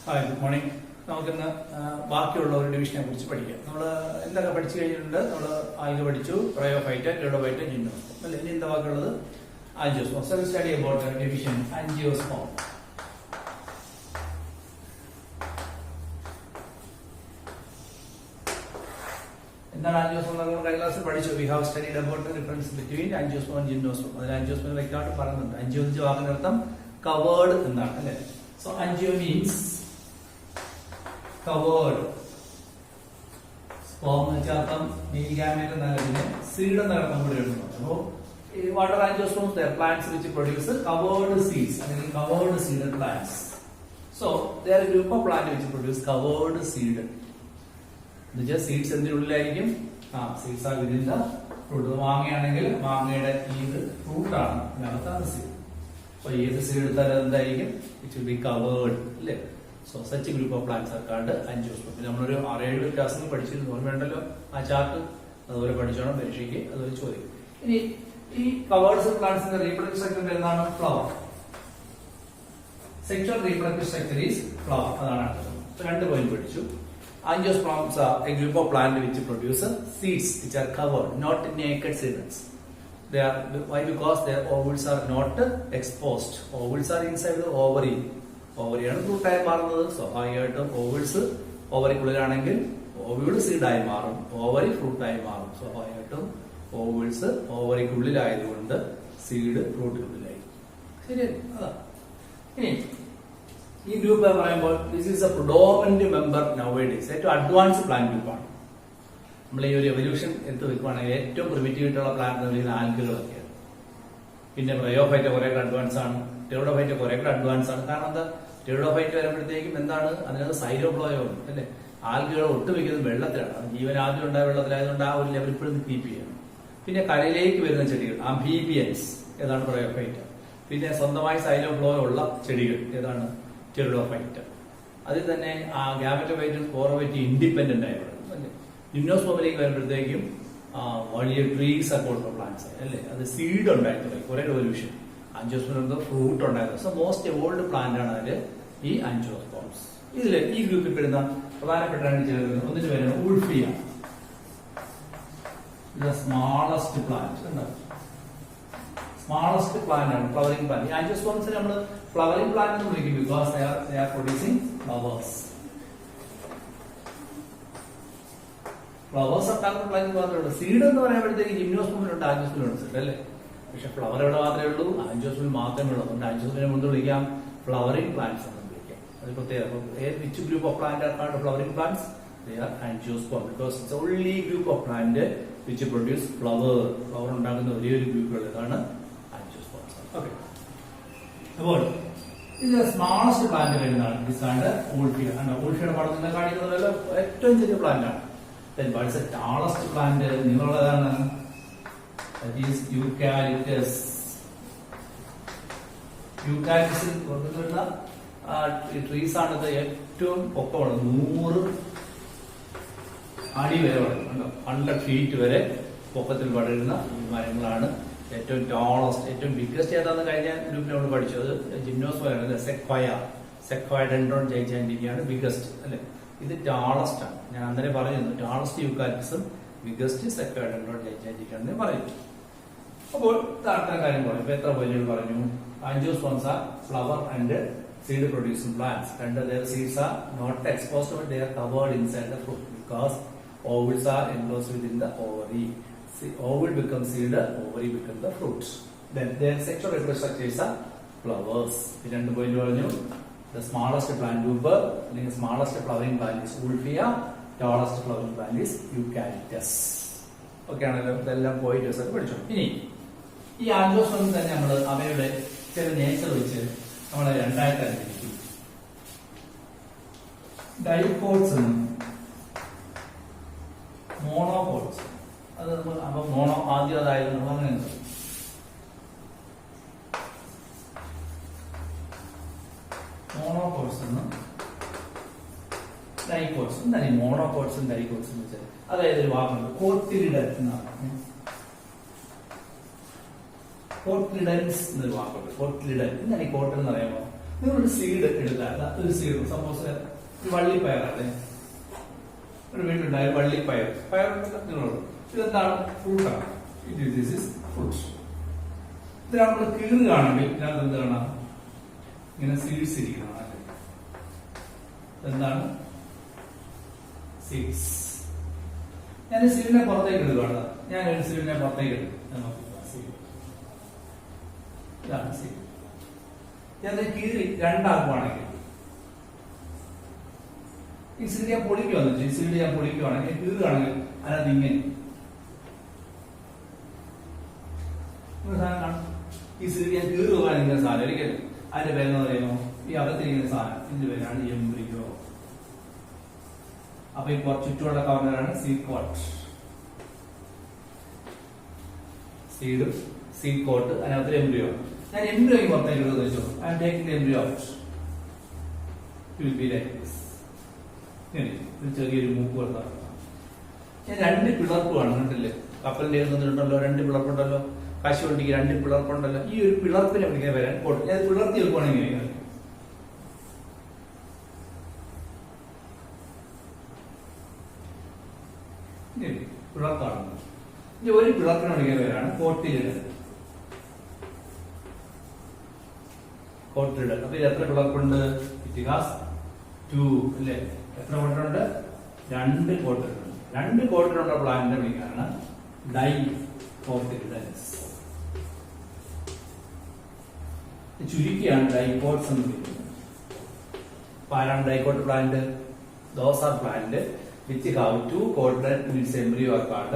Hi, good morning. നമുക്കിന്ന് ബാക്കിയുള്ള ഒരു ഡിവിഷനെ കുറിച്ച് പഠിക്കാം. നമ്മൾ എന്തൊക്കെ പഠിച്ചു കഴിഞ്ഞിട്ടുണ്ട്? നമ്മൾ ആൽഗ പഠിച്ചു, പ്രയോഫൈറ്റ, ടെറിഡോഫൈറ്റ, ജിംനോസ്പോം അല്ലെ. ഇനി എന്താ ബാക്കിയുള്ളത്? Angiosperm. So study about division angiosperm. എന്താണ് ആൻജിയോസ്പോം? നമ്മൾ കഴിഞ്ഞ ക്ലാസ്സിൽ പഠിച്ചു. We have studied about the difference between angiosperm and gymnosperm. അതിൽ ആൻജിയോസ്പോം വ്യക്തമായിട്ട് പറയുന്നുണ്ട്. ആൻജിയോ എന്ന് വാക്കിനർത്ഥം കവേർഡ് എന്നാണ് അല്ലെ. So angio means covered. Sperm എന്ന് വെച്ചാൽ അർത്ഥം മെയിൽ ഗാമേറ്റ് എന്നതിന് സീഡ് എന്ന അർത്ഥം കൂടി എഴുതുന്നു. അപ്പോൾ water angiosperms plants which produce covered seeds അല്ലെങ്കിൽ covered seeded plants. So there are a group of plants which produce covered seed. എന്നുവെച്ചാൽ സീഡ്സ് എന്തിനുള്ളിലായിരിക്കും? Seeds are within the fruit. മാങ്ങയാണെങ്കിൽ മാങ്ങയുടെ ഇത് ഫ്രൂട്ട് ആണ്, അതിനകത്താണ് സീഡ്. അപ്പൊ ഏത് സീഡ് എടുത്താലും എന്തായിരിക്കും? ഇറ്റ് വിൽ ബി കവേർഡ് അല്ലേ. So such a group of plants are called angiosperm. പിന്നെ നമ്മളൊരു 6-7 ക്ലാസ്സിൽ പഠിച്ചിരുന്നു, ഓർമ്മയുണ്ടല്ലോ ആ ചാർട്ട്. അതുപോലെ പഠിച്ചോണം, പരീക്ഷയ്ക്ക് അതുപോലെ ചോദിക്കും. ഇനി ഈ കവേർഡ് പ്ലാന്റ്സിന്റെ റീപ്രൊഡക്റ്റീവ് സ്ട്രക്ചർ എന്താണ്? Flower. Sexual reproductive structure is flower. അതാണ് രണ്ട് പോയിന്റ് പഠിച്ചു. Angiosperms are a group of plants which produce seeds which are covered, not naked seeds. They are why? Because their ovules are not exposed. Ovules are inside the ovary. ഓവറിയാണ് ഫ്രൂട്ടായി മാറുന്നത്. സ്വാഭാവികമായിട്ടും ഓവിൾസ് ഓവറിക്കുള്ളിലാണെങ്കിൽ ഓവിൾ സീഡായി മാറും, ovary ഫ്രൂട്ടായി മാറും. സ്വാഭാവികമായിട്ടും ഓവിൾസ് ഓവറിക്കുള്ളിലായതുകൊണ്ട് seed ഫ്രൂട്ടിനുള്ളിലായി. ശരിയല്ലേ? അതാ. ഇനി ഈ group പറയുമ്പോൾ this is a predominant member nowadays. ഏറ്റവും അഡ്വാൻസ് പ്ലാന്റ് ഗ്രൂപ്പാണ്. നമ്മൾ ഈ ഒരു എവല്യൂഷൻ എടുത്ത് വെക്കുവാണെങ്കിൽ ഏറ്റവും പ്രിമിറ്റീവ് ആയിട്ടുള്ള പ്ലാന്റ് ആൽഗകളൊക്കെയാണ്. പിന്നെ ബ്രയോഫൈറ്റ കുറെ അഡ്വാൻസ് ആണ്, ടെറിഡോഫൈറ്റ കുറെ കൂടെ അഡ്വാൻസ് ആണ്. കാരണം എന്താ? ടെറിഡോഫൈറ്റ് വരുമ്പോഴത്തേക്കും എന്താണ്? അതിനകത്ത് സൈലോപ്ലോയോ ഉണ്ട് അല്ലെ. ആൽഗകൾ ഒട്ടുമിക്കുന്നത് വെള്ളത്തിലാണ്. ജീവൻ ആദ്യം ഉണ്ടായ വെള്ളത്തിലായതുകൊണ്ട് ആ ഒരു ലെവൽ ഇപ്പോഴും കീപ്പ് ചെയ്യണം. പിന്നെ കരയിലേക്ക് വരുന്ന ചെടികൾ ആംഫീബിയൻസ്, ഏതാണ്? ബ്രയോഫൈറ്റ. പിന്നെ സ്വന്തമായി സൈലോപ്ലോയോ ഉള്ള ചെടികൾ ഏതാണ്? ടെറിഡോഫൈറ്റ. അതിൽ തന്നെ ആ ഗാമറ്റോഫൈറ്റും സ്പോറോഫൈറ്റും ഇൻഡിപെൻഡന്റ് ആയി വരുന്നു അല്ലെ. ജിംനോസ്പോമിലേക്ക് വരുമ്പോഴത്തേക്കും വലിയ ട്രീസ് ഒക്കെ ഉള്ള പ്ലാന്റ്സ് അല്ലെ. അത് സീഡ് ഉണ്ടായിരുന്നു കുറെ റെവല്യൂഷൻ. ആൻജിയോസ്പോം ഫ്രൂട്ട് ഉണ്ടായിരുന്നു. സോ മോസ്റ്റ് ഓൾഡ് പ്ലാന്റ് ആണ് അതില് ഈ ആൻജിയോസ്പോംസ്. ഇതില് ഈ ഗ്രൂപ്പിൽ പെടുന്ന പ്രധാനപ്പെട്ട രണ്ട് ചെടികൾ ഒന്നിന് പേരാണ് ഉൾഫിയ. സ്മാളസ്റ്റ് പ്ലാന്റ്, സ്മാളസ്റ്റ് പ്ലാന്റ് ആണ്, ഫ്ലവറിംഗ് പ്ലാന്റ്. ഈ ആൻജിയോസ്പോംസിനെ നമ്മൾ ഫ്ലവറിംഗ് പ്ലാന്റ് എന്ന് വിളിക്കും. Because they are producing flowers. Flowers ഉണ്ടാക്കുന്ന പ്ലാന്റ് മാത്രമേ ഉള്ളൂ. സീഡ് എന്ന് പറയുമ്പോഴത്തേക്ക് ജിംനോസ്പോമിലുണ്ട്, ആൻജിയോസ്പോമിലുണ്ട് അല്ലേ. പക്ഷെ ഫ്ലവർ എവിടെ മാത്രമേ ഉള്ളൂ? ആൻജിയോസ്പോമിൽ മാത്രമേ ഉള്ളൂ. അതുകൊണ്ട് ആൻജിയോസ്പോമിനെ കൊണ്ട് വിളിക്കാം ഫ്ലവറിംഗ് പ്ലാന്റ്സ് എന്ന് വിളിക്കാം. അത് പ്രത്യേകത. വിച്ച് ഗ്രൂപ്പ് ഓഫ് പ്ലാന്റ് ആണ് flowering plants? They are angiosperm because it's only group of plant which produce flower. Flower ഉണ്ടാക്കുന്ന ഒരേ ഒരു ഗ്രൂപ്പുള്ളതാണ് ആൻജിയോസ്പോംസ്. ഓക്കെ. അപ്പോൾ ഇത് സ്മാളസ്റ്റ് പ്ലാന്റ് വരുന്നതാണ്. ഡിസാൻഡ് ഊൾഫിയ. ഊൾഫിയുടെ പടം നിങ്ങൾ കാണിക്കുന്നതല്ലോ ഏറ്റവും ചെറിയ പ്ലാന്റ് ആണ്. Then what is the tallest plant? നിങ്ങളുള്ളതാണ്. That is eucalyptus. യൂക്കാലിപ്റ്റസിൽ വരുന്ന ട്രീസ് ആണ് ഇത് ഏറ്റവും പൊക്കമുള്ളത്. 100 അടി വരെ വളരുന്നു. 100 ഫീറ്റ് വരെ പൊക്കത്തിൽ വളരുന്ന മരങ്ങളാണ് ഏറ്റവും ടാളസ്റ്റ്. ഏറ്റവും ബിഗ്ഗസ്റ്റ് ഏതാന്ന് കഴിഞ്ഞ ഗ്രൂപ്പിൽ നമ്മൾ പഠിച്ചത് ജിംനോസ്പോം. സെക്വയ ഡെൻഡ്രോൺ ജൈജാന്റിക്കാണ് ബിഗ്ഗസ്റ്റ് അല്ലെ. ഇത് ടാളസ്റ്റ് ആണ്. ഞാൻ അന്നേരം പറയുന്നു ടാളസ്റ്റ് യൂക്കാലിപ്റ്റസും ബിഗ്ഗസ്റ്റ് സെക്വയ ഡെൻഡ്രോൺ ജൈജാന്റിക്കാണെന്ന് പറയുന്നു. അപ്പോൾ അടുത്ത കാര്യം പറയും. ഇപ്പൊ എത്ര പോയിന്റുകൾ പറഞ്ഞു? Angiosperms are flower and seed producing plants. രണ്ട്, their seeds are not exposed but they are covered inside the fruit because ovules are enclosed within the ovary. Ovule becomes seed, ovary becomes the fruit. Then their sexual reproductive structures are flowers. ഈ രണ്ട് point പറഞ്ഞു. The smallest plant group അല്ലെങ്കിൽ smallest flowering plant is Ulfia, tallest flowering plant is Eucalyptus. Okay ആണല്ലോ. ഇതെല്ലാം pointers ഒക്കെ പഠിച്ചു. ഇനി ഈ ആൻജിയോസ്പോം തന്നെ നമ്മൾ അവയുടെ ചില നേച്ചർ വെച്ച് നമ്മളെ രണ്ടായിട്ട് അനുസരിക്കും. ഡൈക്കോട്സ് എന്നും മോണോകോട്സ്. അത് നമ്മൾ അപ്പൊ മോണോ ആദ്യം അതായിരുന്നു നമ്മൾ അങ്ങനെ മോണോകോട്സ് എന്നും ഡൈക്കോട്സ്. എന്താണ് ഈ മോണോകോട്സും ഡൈക്കോട്സും എന്ന് വെച്ചാൽ? അതായത് ഒരു വാക്കുണ്ട് കോട്ടിലിഡൻ എന്നാണ്. കോട്ടിലിഡൻസ് എന്നൊരു വാക്കുണ്ട്. കോട്ടിലിഡൻ എന്താണ് ഈ കോട്ടൽ എന്ന് പറയുമ്പോൾ? നിങ്ങളൊരു സീഡ് എടുത്താൽ ഒരു സീഡ് സപ്പോസ് വള്ളിപ്പയറല്ലേ, ഒരു വീട്ടിലുണ്ടായ വള്ളിപ്പയർ നിങ്ങളോട് ഇതെന്താണ്? ഫ്രൂട്ടാണ്. This is fruit. ഇതിനാണ് നമ്മൾ കീറുകയാണെങ്കിൽ ഇതിനകത്ത് എന്ത് കാണാം? ഇങ്ങനെ സീഡ്സ് ഇരിക്കണം. എന്താണ് സീഡ്സ്? ഞാൻ സീഡിനെ പുറത്തേക്ക് എടുക്കുകയാണ്. ഞാനൊരു സീഡിനെ പുറത്തേക്ക് എടുക്കും. ഇതാണ് സീഡ്. ഞാൻ കീറി രണ്ടാക്കുവാണെങ്കിൽ ഈ സീഡ് ഞാൻ പൊളിക്കുവാന്ന് വെച്ചാൽ ഈ സീഡ് ഞാൻ പൊളിക്കുവാണെങ്കിൽ കീറുകയാണെങ്കിൽ അതിനകത്ത് ഇങ്ങനെ സാധനം കാണും. ഈ സീഡ് ഞാൻ കീറുകയാണെങ്കിൽ ഇങ്ങനെ സാധനം ഒരിക്കലും അതിന്റെ പേരെന്ന് പറയുമോ? ഈ അകത്തിരിക്കുന്ന സാധനം ഇതിന്റെ പേരാണ് എംബ്രിയോ. അപ്പൊ ഈ ചുറ്റുമുള്ള കവറിനാണ് സീഡ് കോട്ട്. സീഡ് കോട്ട് അതിനകത്ത് എംബ്രിയോ. ഞാൻ എംബ്രിയോ പുറത്തേക്ക് എടുത്ത് വെച്ചു. I am taking the embryo out. It will be like this. ചെറിയൊരു മൂക്ക് കൊടുത്താൽ ഞാൻ രണ്ട് പിളർപ്പുമാണ്. കണ്ടില്ലേ? കപ്പലിന്റെ ഉണ്ടല്ലോ, രണ്ട് പിളർപ്പുണ്ടല്ലോ. കശുവണ്ടിക്ക് രണ്ട് പിളർപ്പുണ്ടല്ലോ. ഈ ഒരു പിളർപ്പിനെ വിളിക്കാൻ വരാൻ കോട്ട്. ഞാൻ പിളർത്തി വെക്കുവാണെങ്കിൽ പിളർത്താണ്. ഇനി ഒരു പിളർപ്പിനെ വിളിക്കാൻ പേരാണ് കോട്ടിലിടൽ. കോട്ടിലിടൽ. അപ്പൊ ഇത് എത്ര പിളർപ്പുണ്ട്? ഇറ്റ് ഹാസ് 2 അല്ലേ? എത്ര കോട്ടിലുണ്ട്? 2 കോട്ടിലുണ്ട്. 2 കോട്ടിലുള്ള പ്ലാന്റിനെ വിളിക്കാനാണ് ഡൈ കോട്ടിലിഡൻസ്. ചുരുക്കിയാണ് ഡൈക്കോട്ട്സ് എന്ന് വിളിക്കുന്നത്. ആരാണ് dicot plant? Those are plant which have 2 cotyledon in its embryo are called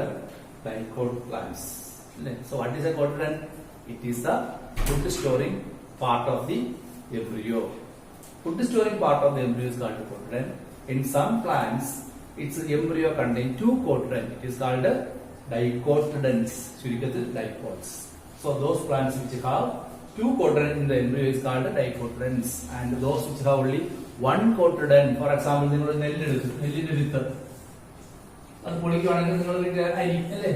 dicot plants. So what is a cotyledon? It is the food storing part of the embryo. Food storing part of the embryo is called cotyledon. In some plants, its embryo contains 2 cotyledon. It is called dicotyledons. ചുരുക്കത്തിൽ dicots. So those plants which have 2 cotyledon in the embryo is called dicotyledons, and those which have only 1 cotyledon, for example, നിങ്ങൾ നെല്ലെടുത്തു, നെല്ലിന്റെ വിത്ത് അത് പൊളിക്കുവാണെങ്കിൽ നിങ്ങൾ അരി അല്ലേ?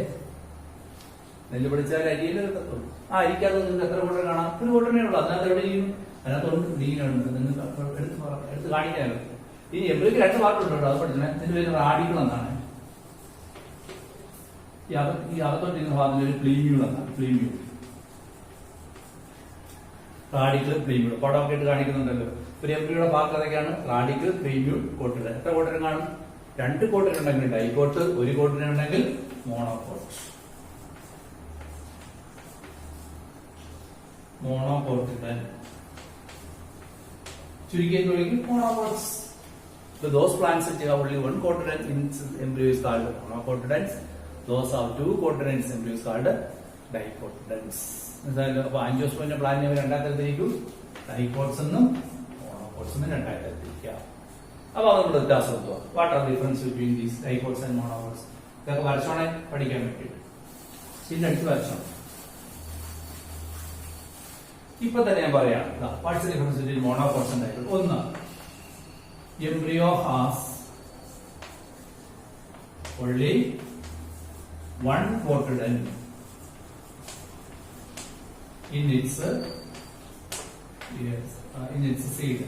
നെല്ല് പൊളിച്ചാൽ അരിയല്ലേ കിട്ടത്തുള്ളൂ. ആ അരിക്കകത്ത് നിങ്ങൾക്ക് എത്ര കോട്ടൺ കാണാം? ഒരു കോട്ടണേ ഉള്ളൂ. അതിനകത്ത് എവിടെ ചെയ്യും? അതിനകത്തോണ്ട് ഡീനുണ്ട്. നിങ്ങൾക്ക് എടുത്ത് കാണിക്കാനോ? ഈ എംബ്രിയോക്ക് 2 പാർട്ടുണ്ട് കേട്ടോ. അത് പഠിച്ചേ. ഇതിന്റെ പേര് റാഡിക്കിൾ എന്നാണ്. ഈ അകത്തോട്ടിരിക്കുന്ന ഭാഗത്തിന്റെ ഒരു പ്ലീമ്യൂൾ എന്നാണ്. പ്ലീമ്യൂൾ, റാഡിക്കിൾ, പ്ലീമ്യൂൾ. പടമൊക്കെ ഇട്ട് കാണിക്കുന്നുണ്ടല്ലോ. ഒരു എംബ്രിയോയുടെ ഭാഗത്ത് അതൊക്കെയാണ് റാഡിക്കിൾ, പ്ലീമ്യൂൾ, കോട്ടിലിഡൻ. എത്ര കോട്ടിലിഡൻ കാണും? 2 കോട്ടിലിഡൻ ഉണ്ടെങ്കിൽ ഡൈക്കോട്ട്, 1 കോട്ടിലിഡൻ ഉണ്ടെങ്കിൽ മോണോകോട്ട്. മോണോകോട്ടിലിഡൻ ചുരുക്കി മോണോകോട്ട്സ്. Those plants which have only 1 cotyledon in embryo is called monocotyledons. Those have 2 cotyledon in embryo is called dicotyledons. അപ്പൊ ആൻജിയോസ്പേമിന്റെ പ്ലാന്റിനെ 2 തരത്തിലേക്കും ഡൈക്കോട്ട്സ് എന്നും മോണോകോട്ട്സ് എന്നും 2 തരത്തിലേക്കാം. അപ്പൊ നമ്മൾ വ്യത്യാസം എത്തുക. What are difference between these dicots and monocots? ഇതൊക്കെ വരച്ചോണെ പഠിക്കാൻ വേണ്ടിയിട്ട് പിന്നെ അടുത്ത് വരച്ചോണം. ഇപ്പൊ തന്നെ ഞാൻ പറയാം. What's the difference between monocots and dicots? ഒന്ന്, embryo has only 1 cotyledon in its seed.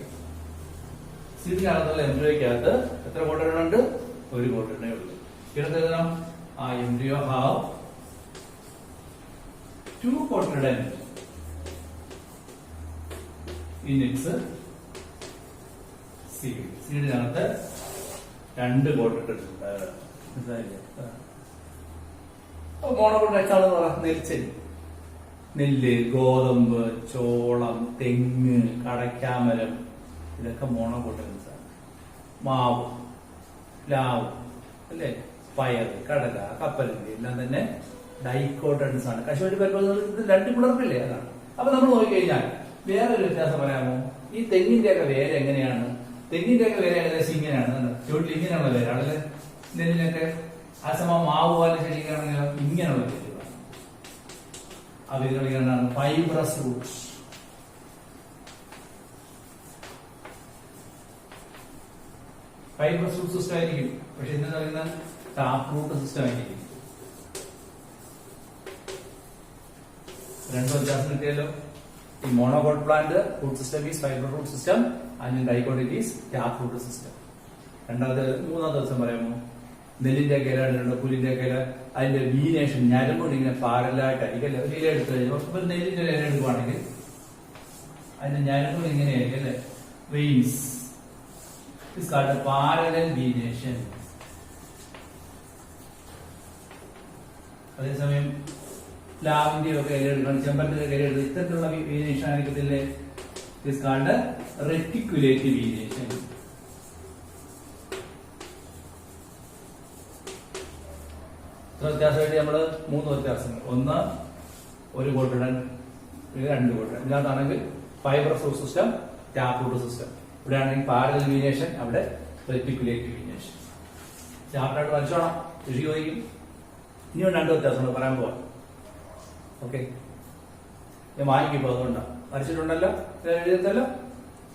സീഡിനകത്തുള്ള എംബ്രിയോയ്ക്കകത്ത് എത്ര കോട്ടിലിഡൻ ഉണ്ട്? 1 കോട്ടിലിഡനേ ഉള്ളൂ. ഇടത്തെഴുതാം. ആ embryo have 2 cotyledon in its സീഡിനകത്ത് 2 cotyledon ഉണ്ട്. മനസ്സിലായില്ലേ? മോണോകോട്ട് വെച്ചാണെന്ന് പറ. നെൽച്ചെടി, നെല്ല്, ഗോതമ്പ്, ചോളം, തെങ്ങ്, കടക്കാമരം, ഇതൊക്കെ മോണോകോട്ടിലൻസ് ആണ്. മാവ്, പ്ലാവ് അല്ലേ, പയർ, കടല, കപ്പലണ്ടി എല്ലാം തന്നെ ഡൈക്കോട്ടൻസ് ആണ്. കശുവണ്ടി പരിപ്പ് ഇത് 2 പിളർപ്പില്ലേ? അതാണ്. അപ്പൊ നമ്മൾ നോക്കിക്കഴിഞ്ഞാൽ വേറൊരു വ്യത്യാസം പറയാമോ? ഈ തെങ്ങിന്റെ ഒക്കെ വേര് എങ്ങനെയാണ്? തെങ്ങിന്റെ ഒക്കെ വേര് ഏകദേശം ഇങ്ങനെയാണ്. ചുവട്ടിൽ ഇങ്ങനെയുള്ള വേരാണല്ലേ. നെല്ലിനൊക്കെ ആ സമയം മാവ് പോലെ ചെടിക്കാണെങ്കിലോ ഇങ്ങനെയുള്ള വേരുകളാണ്. ആ വേരുകൾ ഇങ്ങനെയാണ് fibrous roots. Fibrous root system ആയിരിക്കും. പക്ഷെ ഇന്ന് പറയുന്ന ടാപ്പ് റൂട്ട് സിസ്റ്റം ആയിരിക്കും. 2 വ്യത്യാസം കിട്ടിയല്ലോ. In monocot plant, root system is fiber root system, and in dicot it is tap root system. മൂന്നാമത്തെ ദിവസം പറയാമോ? നെല്ലിന്റെ ഒക്കെ ഇല, പുല്ലിന്റെ ഒക്കെ ഇല, അതിന്റെ വീനേഷൻ ഞരമ്പുകൊണ്ട് ഇങ്ങനെ പാരലായിട്ടായിരിക്കും അല്ലെ? ഒരു ഇല എടുത്ത് കഴിഞ്ഞാൽ നെല്ലിന്റെ ഇല എടുക്കുവാണെങ്കിൽ അതിന്റെ ഞരമ്പുകൊണ്ട് ഇങ്ങനെയായിരിക്കും അല്ലെ? Veins is called a parallel venation. അതേസമയം പ്ലാവിന്റെ ഒക്കെ ഇല എടുക്കണം, ചെമ്പരത്തിന്റെ ഇല എടുത്ത് ഇത്തരത്തിലുള്ള വീനേഷൻ ആയിരിക്കത്തില്ലേ? is called a reticulative venation. വ്യത്യാസമായിട്ട് നമ്മള് മൂന്ന് വ്യത്യാസങ്ങൾ. ഒന്ന് ഒരു കോട്ടിടൻ, രണ്ട് കോട്ടിടൻ. ഇതിനകത്താണെങ്കിൽ fibre root system, tap root system. ഇവിടെ ആണെങ്കിൽ പാരലൽ വീനേഷൻ, അവിടെ റെറ്റിക്കുലേറ്റീവ് വീനേഷൻ. ചാപ്റ്ററായിട്ട് വരച്ചോണം, കൃഷി ചോദിക്കും. ഇനിയും രണ്ട് വ്യത്യാസങ്ങൾ പറയാൻ പോവാം. ഓക്കെ, ഞാൻ വായിക്കിപ്പോ അതുകൊണ്ടാണ്. വരച്ചിട്ടുണ്ടല്ലോ, എഴുതിയല്ലോ.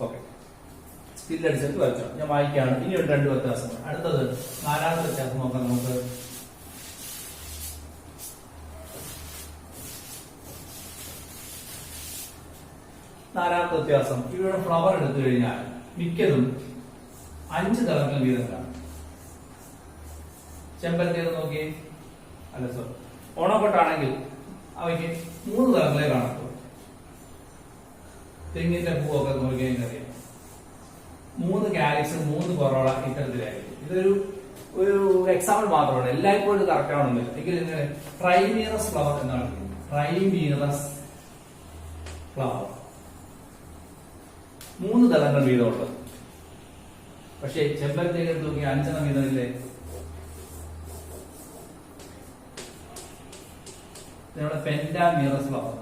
ഓക്കെ, സ്കില്ലടിച്ചിട്ട് വരച്ചോണം. ഞാൻ വായിക്കാണ്. ഇനിയും രണ്ട് വ്യത്യാസങ്ങൾ. അടുത്തത് നാലാമത്തെ വ്യത്യാസം നോക്കാം നമുക്ക്. നാലാമത്തെ വ്യത്യാസം, ഇവിടെ ഫ്ലവർ എടുത്തു കഴിഞ്ഞാൽ മിക്കതും 5 തലങ്ങൾ വീതം കാണും. ചെമ്പരത്തിയത് നോക്കി, അല്ല സോറി, ഓണക്കൊട്ടാണെങ്കിൽ അവയ്ക്ക് 3 തലങ്ങളെ കാണത്തുള്ളൂ. തെങ്ങിന്റെ പൂവൊക്കെ നോക്കിയാൽ അറിയാം, 3 കാലിക്സ്, 3 കൊറോള ഇത്തരത്തിലായിരിക്കും. ഇതൊരു എക്സാമ്പിൾ മാത്രമാണ്, എല്ലായ്പ്പോഴും ഇത് കറക്റ്റ് ആവണമെന്നില്ല. എങ്കിലും ഇങ്ങനെ ട്രൈമീറസ് ഫ്ലവർ എന്നാണ് വിളിക്കുന്നത്. ട്രൈമീറസ് ഫ്ലവർ 3 തലങ്ങൾ വീതമുള്ളത്. പക്ഷേ ചെമ്പരത്തിയൊക്കെ എടുത്ത് നോക്കി 5 വീതമില്ലേ? നമ്മുടെ പെന്റാമീറസ് ഫ്ലവർ.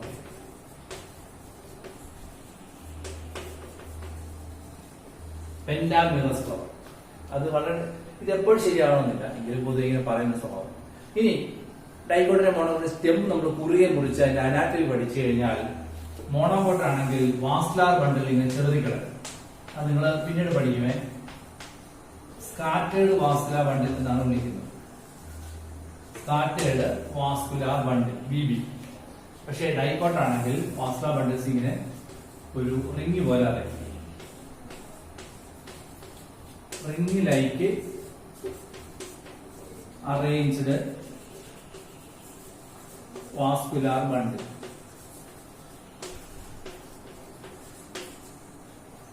പെന്റാമീറസ് ഫ്ലവർ അത് വളരെ, ഇത് എപ്പോഴും ശരിയാവണമെന്നില്ല, എങ്കിലും പൊതുവെ ഇങ്ങനെ പറയുന്ന സ്വഭാവം. ഇനി ഡൈക്കോട്ടിന്റെ മോണോക്കോട്ട് സ്റ്റെം നമ്മൾ കുറുകെ മുറിച്ച് അതിന്റെ അനാറ്റമി പഠിച്ചു കഴിഞ്ഞാൽ, മോണോക്കോട്ട് ആണെങ്കിൽ വാസ്കുലാർ ബണ്ടിൽ ഇങ്ങനെ ചെറുതി കിടക്കും. അത് നിങ്ങൾ പിന്നീട് പഠിക്കുമേ. സ്കാറ്റേർഡ് വാസ്കുലാർ ബണ്ടിൽ എന്നാണ് വിളിക്കുന്നത്. സ്കാറ്റേർഡ് വാസ്കുലാർ ബണ്ടിൽ, BB. പക്ഷേ ഡൈക്കോട്ട് ആണെങ്കിൽ വാസ്കുലാർ ബണ്ടിൽസ് ഇങ്ങനെ ഒരു റിംഗ് പോലെ അറിയാം. റിംഗിലേക്ക് അറേഞ്ച്ഡ് വാസ്കുലാർ ബണ്ടിൽ.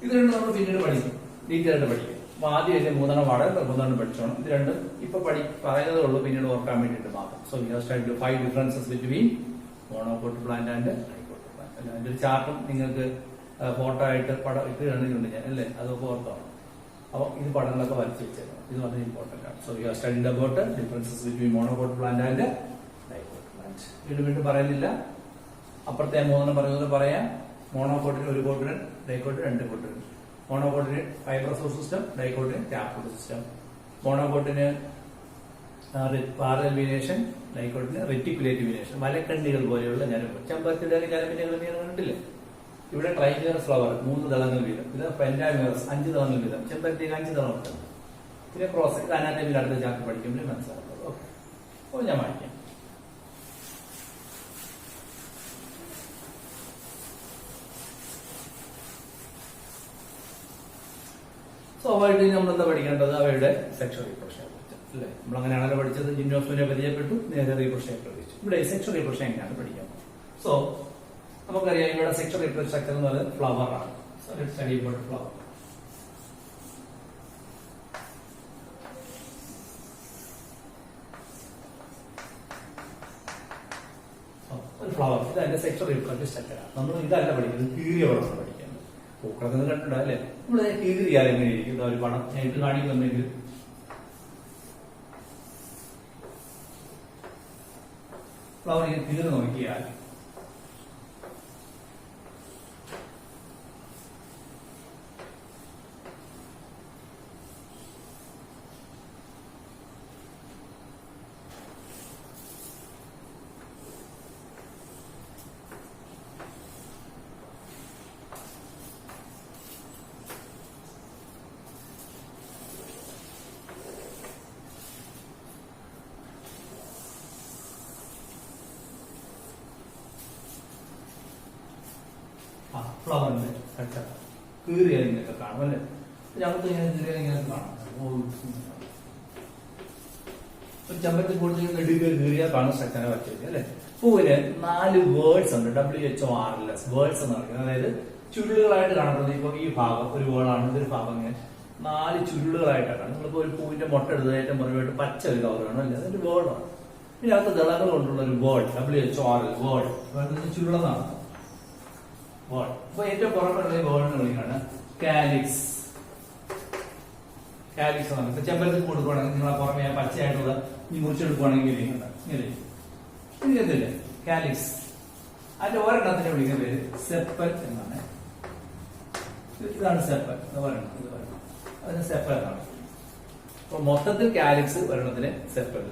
ഇത് രണ്ടും നമ്മൾ പിന്നീട് പഠിക്കും, ഡീറ്റെയിൽ ആയിട്ട് പഠിക്കും. അപ്പൊ ആദ്യം ഇതിന്റെ 3 പാഠം നിർബന്ധമായിട്ട് പഠിച്ചോണം. ഇത് രണ്ടും ഇപ്പൊ പറയുന്നതേ ഉള്ളൂ, പിന്നീട് ഓർക്കാൻ വേണ്ടിയിട്ട് മാത്രം. So we have studied 5 differences between monocot plant and dicot plant. അതിന്റെ ഒരു ചാർട്ടും നിങ്ങൾക്ക് ഫോട്ടോ ആയിട്ട് പടം ഇട്ട് കണ്ടിട്ടുണ്ട് ഞാൻ, അല്ലേ? അതൊക്കെ ഓർത്തോണം. അപ്പൊ ഇത് പടങ്ങളൊക്കെ വരച്ച് വെച്ചേക്കണം. ഇത് വളരെ ഇമ്പോർട്ടന്റ് ആണ്. So we have studied about differences between monocot plant and dicot plant. വീണ്ടും പറയാനില്ല, അപ്പുറത്തെ 3 പറയുന്നത് പറയാം. മോണോക്കോട്ടിന് 1 കോട്ടിന്, ഡൈക്കോട്ടിന് 2 കോട്ടിന്. മോണോക്കോട്ടിന് ഫൈബർ സോഴ്സ് സിസ്റ്റം, ഡൈക്കോട്ടിന് ടാപ്പ് റൂട്ട് സിസ്റ്റം. മോണോക്കോട്ടിന് പാരലൽ വീനേഷൻ, ഡൈക്കോട്ടിന് റെറ്റിക്കുലേറ്റീവ് വീനേഷൻ. മലക്കണ്ണികൾ പോലെയുള്ള ഞരമ്പ്. ചെമ്പരത്തിന്റെ ഞരമ്പിന്റെ നിങ്ങൾ കണ്ടില്ലേ? ഇവിടെ ട്രൈമീറസ് ഫ്ലവർ 3 ദളങ്ങൾ വീതം. ഇത് പെന്റാമീറസ് 5 ദളങ്ങൾ വീതം. ചെമ്പരത്തിക്ക് 5 ദളമുണ്ട്. പിന്നെ ക്രോസ് അനാറ്റമിയിൽ അടുത്ത ചാപ്റ്റർ പഠിക്കുമ്പോൾ മനസ്സിലാക്കുന്നത്. ഓക്കെ, അപ്പോൾ ഞാൻ വായിക്കാം. സ്വാഭാവികമായിട്ട് നമ്മൾ എന്താ പഠിക്കേണ്ടത്? അവയുടെ സെക്ഷൽ റീപ്രൊഡക്ഷൻ അല്ലേ? നമ്മൾ അങ്ങനെയാണല്ലോ പഠിച്ചത്. ജിംനോസ്ഫിനെ പരിചയപ്പെട്ടു, നേരെ റീപ്രൊഡക്ഷൻ പഠിച്ചു. ഇവിടെ സെക്ഷൽ റീപ്രൊഡക്ഷൻ എങ്ങനെയാണ് പഠിക്കാൻ? സോ നമുക്കറിയാം, ഇവിടെ സെക്ഷൽ റീപ്രൊഡക്ഷൻ സ്ട്രക്ചർ എന്ന് പറയുന്നത് ഫ്ലവർ ആണ്. So let's study about flower. ഒരു ഫ്ലവർ, ഇത് അതിന്റെ സെക്ഷൽ റീപ്രൊഡക്ഷൻ സ്ട്രക്ചറാണ്. നമ്മൾ ഇതല്ല പഠിക്കുന്നത്, കീറിയ വളർന്ന് പഠിക്കുന്നത്. പൂക്കളൊക്കെ കണ്ടിട്ടുണ്ടോ അല്ലേ? നമ്മൾ കീറിയാൽ എങ്ങനെയിരിക്കും? ഒരു പണം ഞാൻ ഇത് കാണിക്കുന്നെങ്കിൽ ഫ്ലവർ ഇങ്ങനെ കീറി നോക്കിയാൽ ഫ്ലവറിന്റെ സ്ട്രക്ചർ കീറിയ ഇങ്ങനെയൊക്കെ കാണും അല്ലെ. ഞങ്ങൾക്ക് ഇങ്ങനെ കാണാം. ചെമ്പരത്തി കൂടുതൽ നെടുക കീറിയ കാണുന്ന സ്ട്രക്ചറിനെ വരച്ചിരിക്കും അല്ലെ. പൂവിന് 4 വേർഡ്സ് ഉണ്ട്, WHORLS വേർഡ്സ് എന്ന് പറയുന്നത്. അതായത് ചുരുളുകളായിട്ട് കാണപ്പെടുന്നത്. ഇപ്പൊ ഈ ഭാഗം ഒരു വേർഡാണ്, ഇതൊരു ഭാഗം ഇങ്ങനെ 4 ചുരുളുകളായിട്ടാണ്. നിങ്ങളിപ്പോ ഒരു പൂവിന്റെ മുട്ട എടുത്ത് ഏറ്റവും പുറമായിട്ട് പച്ച ഒരു കവർ കാണും അല്ലെ, അതൊരു വേർഡാണ്. ഇതിനകത്ത് ദളങ്ങൾ കൊണ്ടുള്ള ഒരു വേർഡ് WHORL വേർഡ് ചുരുളെന്നാണ് വേർഡ്. അപ്പൊ ഏറ്റവും പുറമെയുള്ള വേർഡിനെ വിളിക്കുകയാണ് കാലിക്സ്. കാലിക്സ് എന്നാണ്. ഇപ്പൊ ചെമ്പരത്തി കൊടുക്കുകയാണെങ്കിൽ നിങ്ങളെ പുറമെ പച്ചയായിട്ടുള്ള ഈ മുറിച്ചെടുക്കുകയാണെങ്കിൽ ഇങ്ങനെ ഇതില്ലേ കാലിക്സ്. അതിന്റെ ഒരെണ്ണത്തിനെ വിളിക്കുന്ന പേര് സെപ്പൽ എന്നാണ്. ഇതാണ് സെപ്പൽ എന്ന് പറയുന്നത്. ഇത് പറയുന്നത് അതിന് സെപ്പൽ എന്നാണ്. അപ്പൊ മൊത്തത്തിൽ കാലിക്സ് ഒരെണ്ണത്തിന് സെപ്പൽ.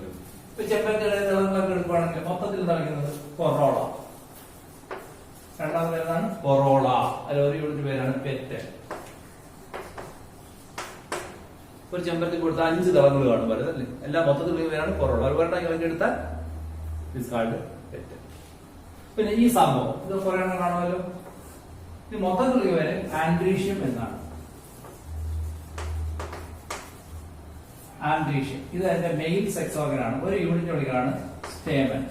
ഇപ്പൊ ചെമ്പരത്തിയുടെ നിളങ്ങളൊക്കെ എടുക്കുകയാണെങ്കിൽ മൊത്തത്തിൽ നൽകുന്നത് കൊറോള. രണ്ടാമത് പേരാണ് കൊറോള. അതിൽ ഒരു യൂണിറ്റ് പേരാണ് പെറ്റൽ. ഒരു ചെമ്പരത്തി കൊടുത്ത 5 ദളങ്ങൾ കാണും അല്ലേ. എല്ലാം മൊത്തത്തിൽ പേരാണ് കൊറോള. ഒരു പറഞ്ഞ എടുത്താൽ ഡിസ്കാർഡ് പെറ്റൽ. പിന്നെ ഈ സംഭവം ഇത് കുറെ എണ്ണം കാണുമല്ലോ. ഇത് മൊത്തത്തിൽ പേര് ആൻഡ്രീഷ്യം എന്നാണ്. ആൻഡ്രീഷ്യം ഇത് അതിന്റെ മെയിൽ സെക്സ് ഓർഗൻ ആണ്. ഒരു യൂണിറ്റ് വിളിക്കാണ് സ്റ്റേമൻ.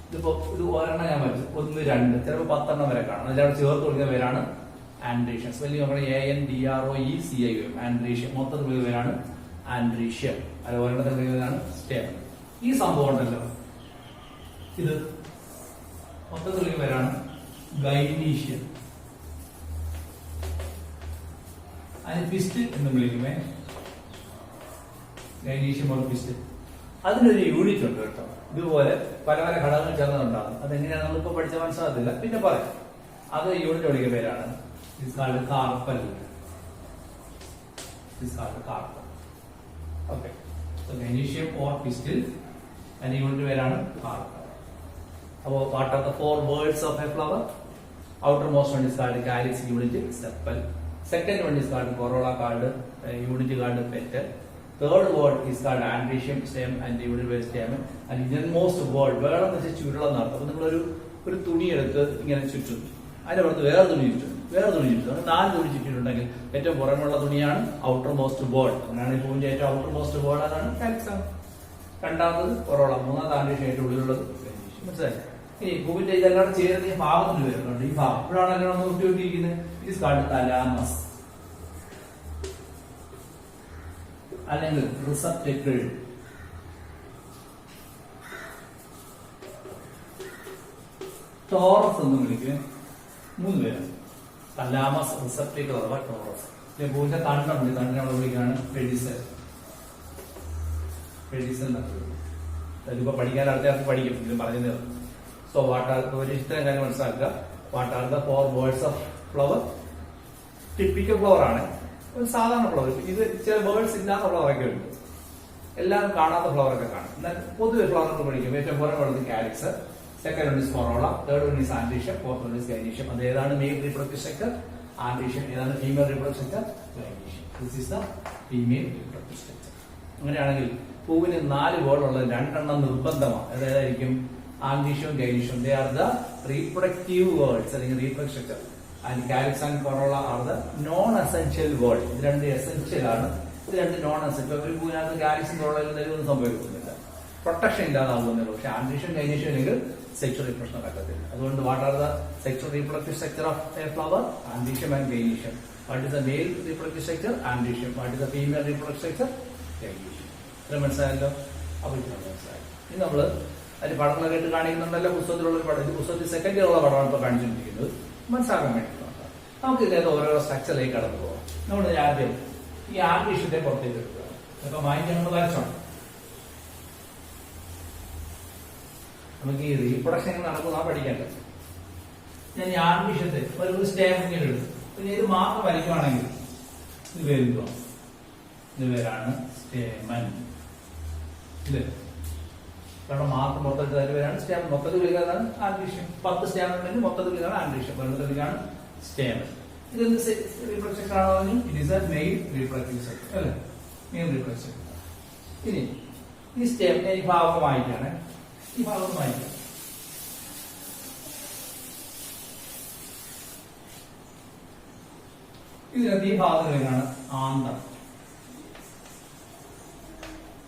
ഇതിപ്പോ ഇത് ഒരെണ്ണം ഞാൻ വരച്ചു, 1, 2 ചിലപ്പോൾ 10 എണ്ണം വരെ കാണും. അതിലൂടെ ചേർത്ത് കൊടുക്കുന്ന പേരാണ് ആൻഡ്രീഷ്യം. സ്പെല്ലിംഗ് നോക്കണം ANDROECIUM ആൻഡ്രീഷ്യം. മൊത്തത്തിൽ പേരാണ് ആൻഡ്രീഷ്യം. അത് ഒരെണ്ണത്തിന്റെ പേരാണ് സ്റ്റേമൻ. ഈ സംഭവം ഉണ്ടല്ലോ, ഇത് മൊത്തത്തിൽ പേരാണ് ഗൈനീഷ്യം. അതിന് പിസ്റ്റ് എന്ന് വിളിക്കുമേ. ഗൈനീഷ്യം ഒരു പിസ്റ്റ്. അതിനൊരു യൂണിറ്റ് ഉണ്ട് കേട്ടോ. ഇതുപോലെ പല പല ഘടകങ്ങൾ ചേർന്നുണ്ടാകും. അതെങ്ങനെയാണ് നമ്മളിപ്പോ പഠിച്ച മനസ്സിലാകത്തില്ല, പിന്നെ പറയാം. അത് യൂണിറ്റ് വിളിക്കുന്ന പേരാണ് carpal. Carpal. Okay. Gynoecium or pistil അതിന്റെ യൂണിറ്റ് പേരാണ് കാർപ്പൽ. അപ്പോ what are the 4 words of A flower? outermost one is called calyx, unit sepal. Second one is called corolla, called unity called petal. Third word is called andrecium, stem and the unit word stem. And innermost word വേറെ വെച്ചാൽ ചുരുളെന്ന് അർത്ഥം. അപ്പൊ നിങ്ങളൊരു തുണി എടുത്ത് ഇങ്ങനെ ചുറ്റും, അതിന്റെ പുറത്ത് വേറെ തുണി ചുറ്റും, വേറെ തുണി ചുറ്റും, 4 തുണി ചുറ്റിട്ടുണ്ടെങ്കിൽ ഏറ്റവും പുറമുള്ള തുണിയാണ് ഔട്ടർ മോസ്റ്റ് ബോർഡ്. അങ്ങനെയാണ് ഈ പൂവിന്റെ ഏറ്റവും ഔട്ടർ മോസ്റ്റ് ബോർഡ് അതാണ് കാലിക്സ്. രണ്ടാമത് കൊറോള, മൂന്നാമത് ആൻഡ്രീഷ്യം, ഏറ്റവും ഉള്ളിലുള്ളത് മനസ്സിലായി. ഇനി പൂവിന്റെ ഇതെല്ലാം ചേർന്ന് ഈ ഭാഗത്തിന് വരുന്നുണ്ട്. ഈ ഭാഗം ഇപ്പോഴാണ് എല്ലാം നമ്മൾ കുട്ടികൊണ്ടിരിക്കുന്നത്. ഇറ്റ് ഈസ് കാൾഡ് തലാമസ് അല്ലെങ്കിൽ റിസപ്റ്റക്കിൾ. ടോറസ് എന്ന് വിളിക്കുക. 3 പേരാണ്. തലാമസ്, റിസപ്റ്റക്കിൾ അഥവാ ടോറസ്. പൂവിന്റെ തണ്ടുണ്ട്, തണ്ടിനെ നമ്മൾ വിളിക്കുകയാണ് പെഡിസൽ. പെഡിസൽ ഇതിപ്പോ പഠിക്കാൻ ആൾക്കാർക്ക് പഠിക്കും, ഇത് പറഞ്ഞത്. സോ വാട്ട് ആർ ഒരു ഇത്തരം കാര്യം മനസ്സിലാക്കുക. What are the 4 words of flower? Typical flower ആണ്, ഒരു സാധാരണ ഫ്ലവർ. ഇത് ചില വേർഡ്സ് ഇല്ലാത്ത ഫ്ലവറൊക്കെ ഉണ്ട്, എല്ലാം കാണാത്ത ഫ്ലവറൊക്കെ കാണും. എന്നാൽ പൊതുവെ ഫ്ലവർ പഠിക്കും. ഏറ്റവും പുറമുള്ളത് calyx, second one is corolla, third one is androecium, fourth one is gynoecium. അത് ഏതാണ് മെയിൽ റീപ്രൊഡക്റ്റീവ് സ്ട്രക്ചർ? ആൻഡ്രീഷ്യം. ഏതാണ് female reproductive structure? Gynoecium. This is the female reproductive structure. അങ്ങനെയാണെങ്കിൽ പൂവിന് 4 വേർഡുള്ളത് 2 എണ്ണം നിർബന്ധമാണ്. അതായിരിക്കും ആൻഡ്രീഷ്യവും ഗൈനീഷ്യവും. They are the reproductive words അല്ലെങ്കിൽ reproductive structure. And calyx and corolla are the non essential word. ഇത് 2 എസെൻഷ്യൽ ആണ്, ഇത് 2 നോൺ എസെൻഷ്യൽ. ഒരു പൂവിനകത്ത് കാലിക്സും കൊറോളയും ഒന്നും സംഭവിക്കുന്നില്ല, പ്രൊട്ടക്ഷൻ ഇല്ലാതാകുന്നില്ല. പക്ഷെ ആൻഡ്രീഷ്യം ഗൈനീഷ്യം അല്ലെങ്കിൽ സെക്ച്വൽ റീപ്രൊഡക്ഷൻ നടക്കത്തില്ല. അതുകൊണ്ട് what are the sexual reproductive structure of A flower? Androecium and gynoecium. What is the mail reproductive structure? Androecium. What is the female reproductive structure? Gynoecium. ഇത്ര മനസ്സിലായല്ലോ? അപ്പൊ ഇത് മനസ്സിലായി. ഇനി നമ്മള് അതിന് പഠനങ്ങളൊക്കെ ഇട്ട് കാണിക്കുന്നുണ്ടല്ലോ. പുസ്തകത്തിലുള്ള പടം, ഇത് പുസ്തകത്തിൽ സെക്കൻഡ് ഇയറുള്ള പടമാണ് ഇപ്പൊ കാണിച്ചുകൊണ്ടിരിക്കുന്നത്. മനസ്സിലാക്കാൻ വേണ്ടി നമുക്ക് ഇതിനകത്ത് ഓരോരോ സ്ട്രക്ചറിലേക്ക് കടന്നു പോകാം. നമ്മൾ ആദ്യം ഈ ആൻഡ്രീഷ്യത്തെ പുറത്തേക്ക് എടുക്കുക. അപ്പൊ മൈൻഡ് നമ്മൾ വരച്ചോണം. നമുക്ക് ഈ റീപ്രൊഡക്ഷൻ എങ്ങനെ നടക്കുന്ന പഠിക്കേണ്ടത്. ഞാൻ ഈ ആൻഡ്രീഷ്യത്തെ ഒരു സ്റ്റേം ഇങ്ങനെ എടുത്തു. പിന്നെ ഇത് മാത്രം വരയ്ക്കുവാണെങ്കിൽ ഇത് പേരുണ്ടോ? ഇത് പേരാണ് സ്റ്റേമൻ. ഇല്ലേ? കാരണം മാത്രം മൊത്തത്തിൽ അതിന് പേരാണ് സ്റ്റേമൻ. മൊത്തത്തിൽ വിളിക്കുന്നതാണ് ആൻഡ്രീഷ്യം. 10 സ്റ്റേമൻ ഉണ്ടെങ്കിൽ മൊത്തത്തിൽ വിളിക്കാണ് ആൻഡ്രീഷ്യം. മൊത്തത്തിലാണ് സ്റ്റേമൻ. ഇത് റീപ്രൊഡക്റ്റീവ് സ്ട്രക്ചർ ആണോ? It is a male reproductive structure അല്ലേ? Male reproductive structure. ഇനി ഈ സ്റ്റേം ഈ ഭാഗം വായിക്കാണ്. ഈ ഭാഗം വായിക്കാം. ഇതിനകത്ത് ഈ ഭാഗത്ത് വരുന്നതാണ് ആന്തർ,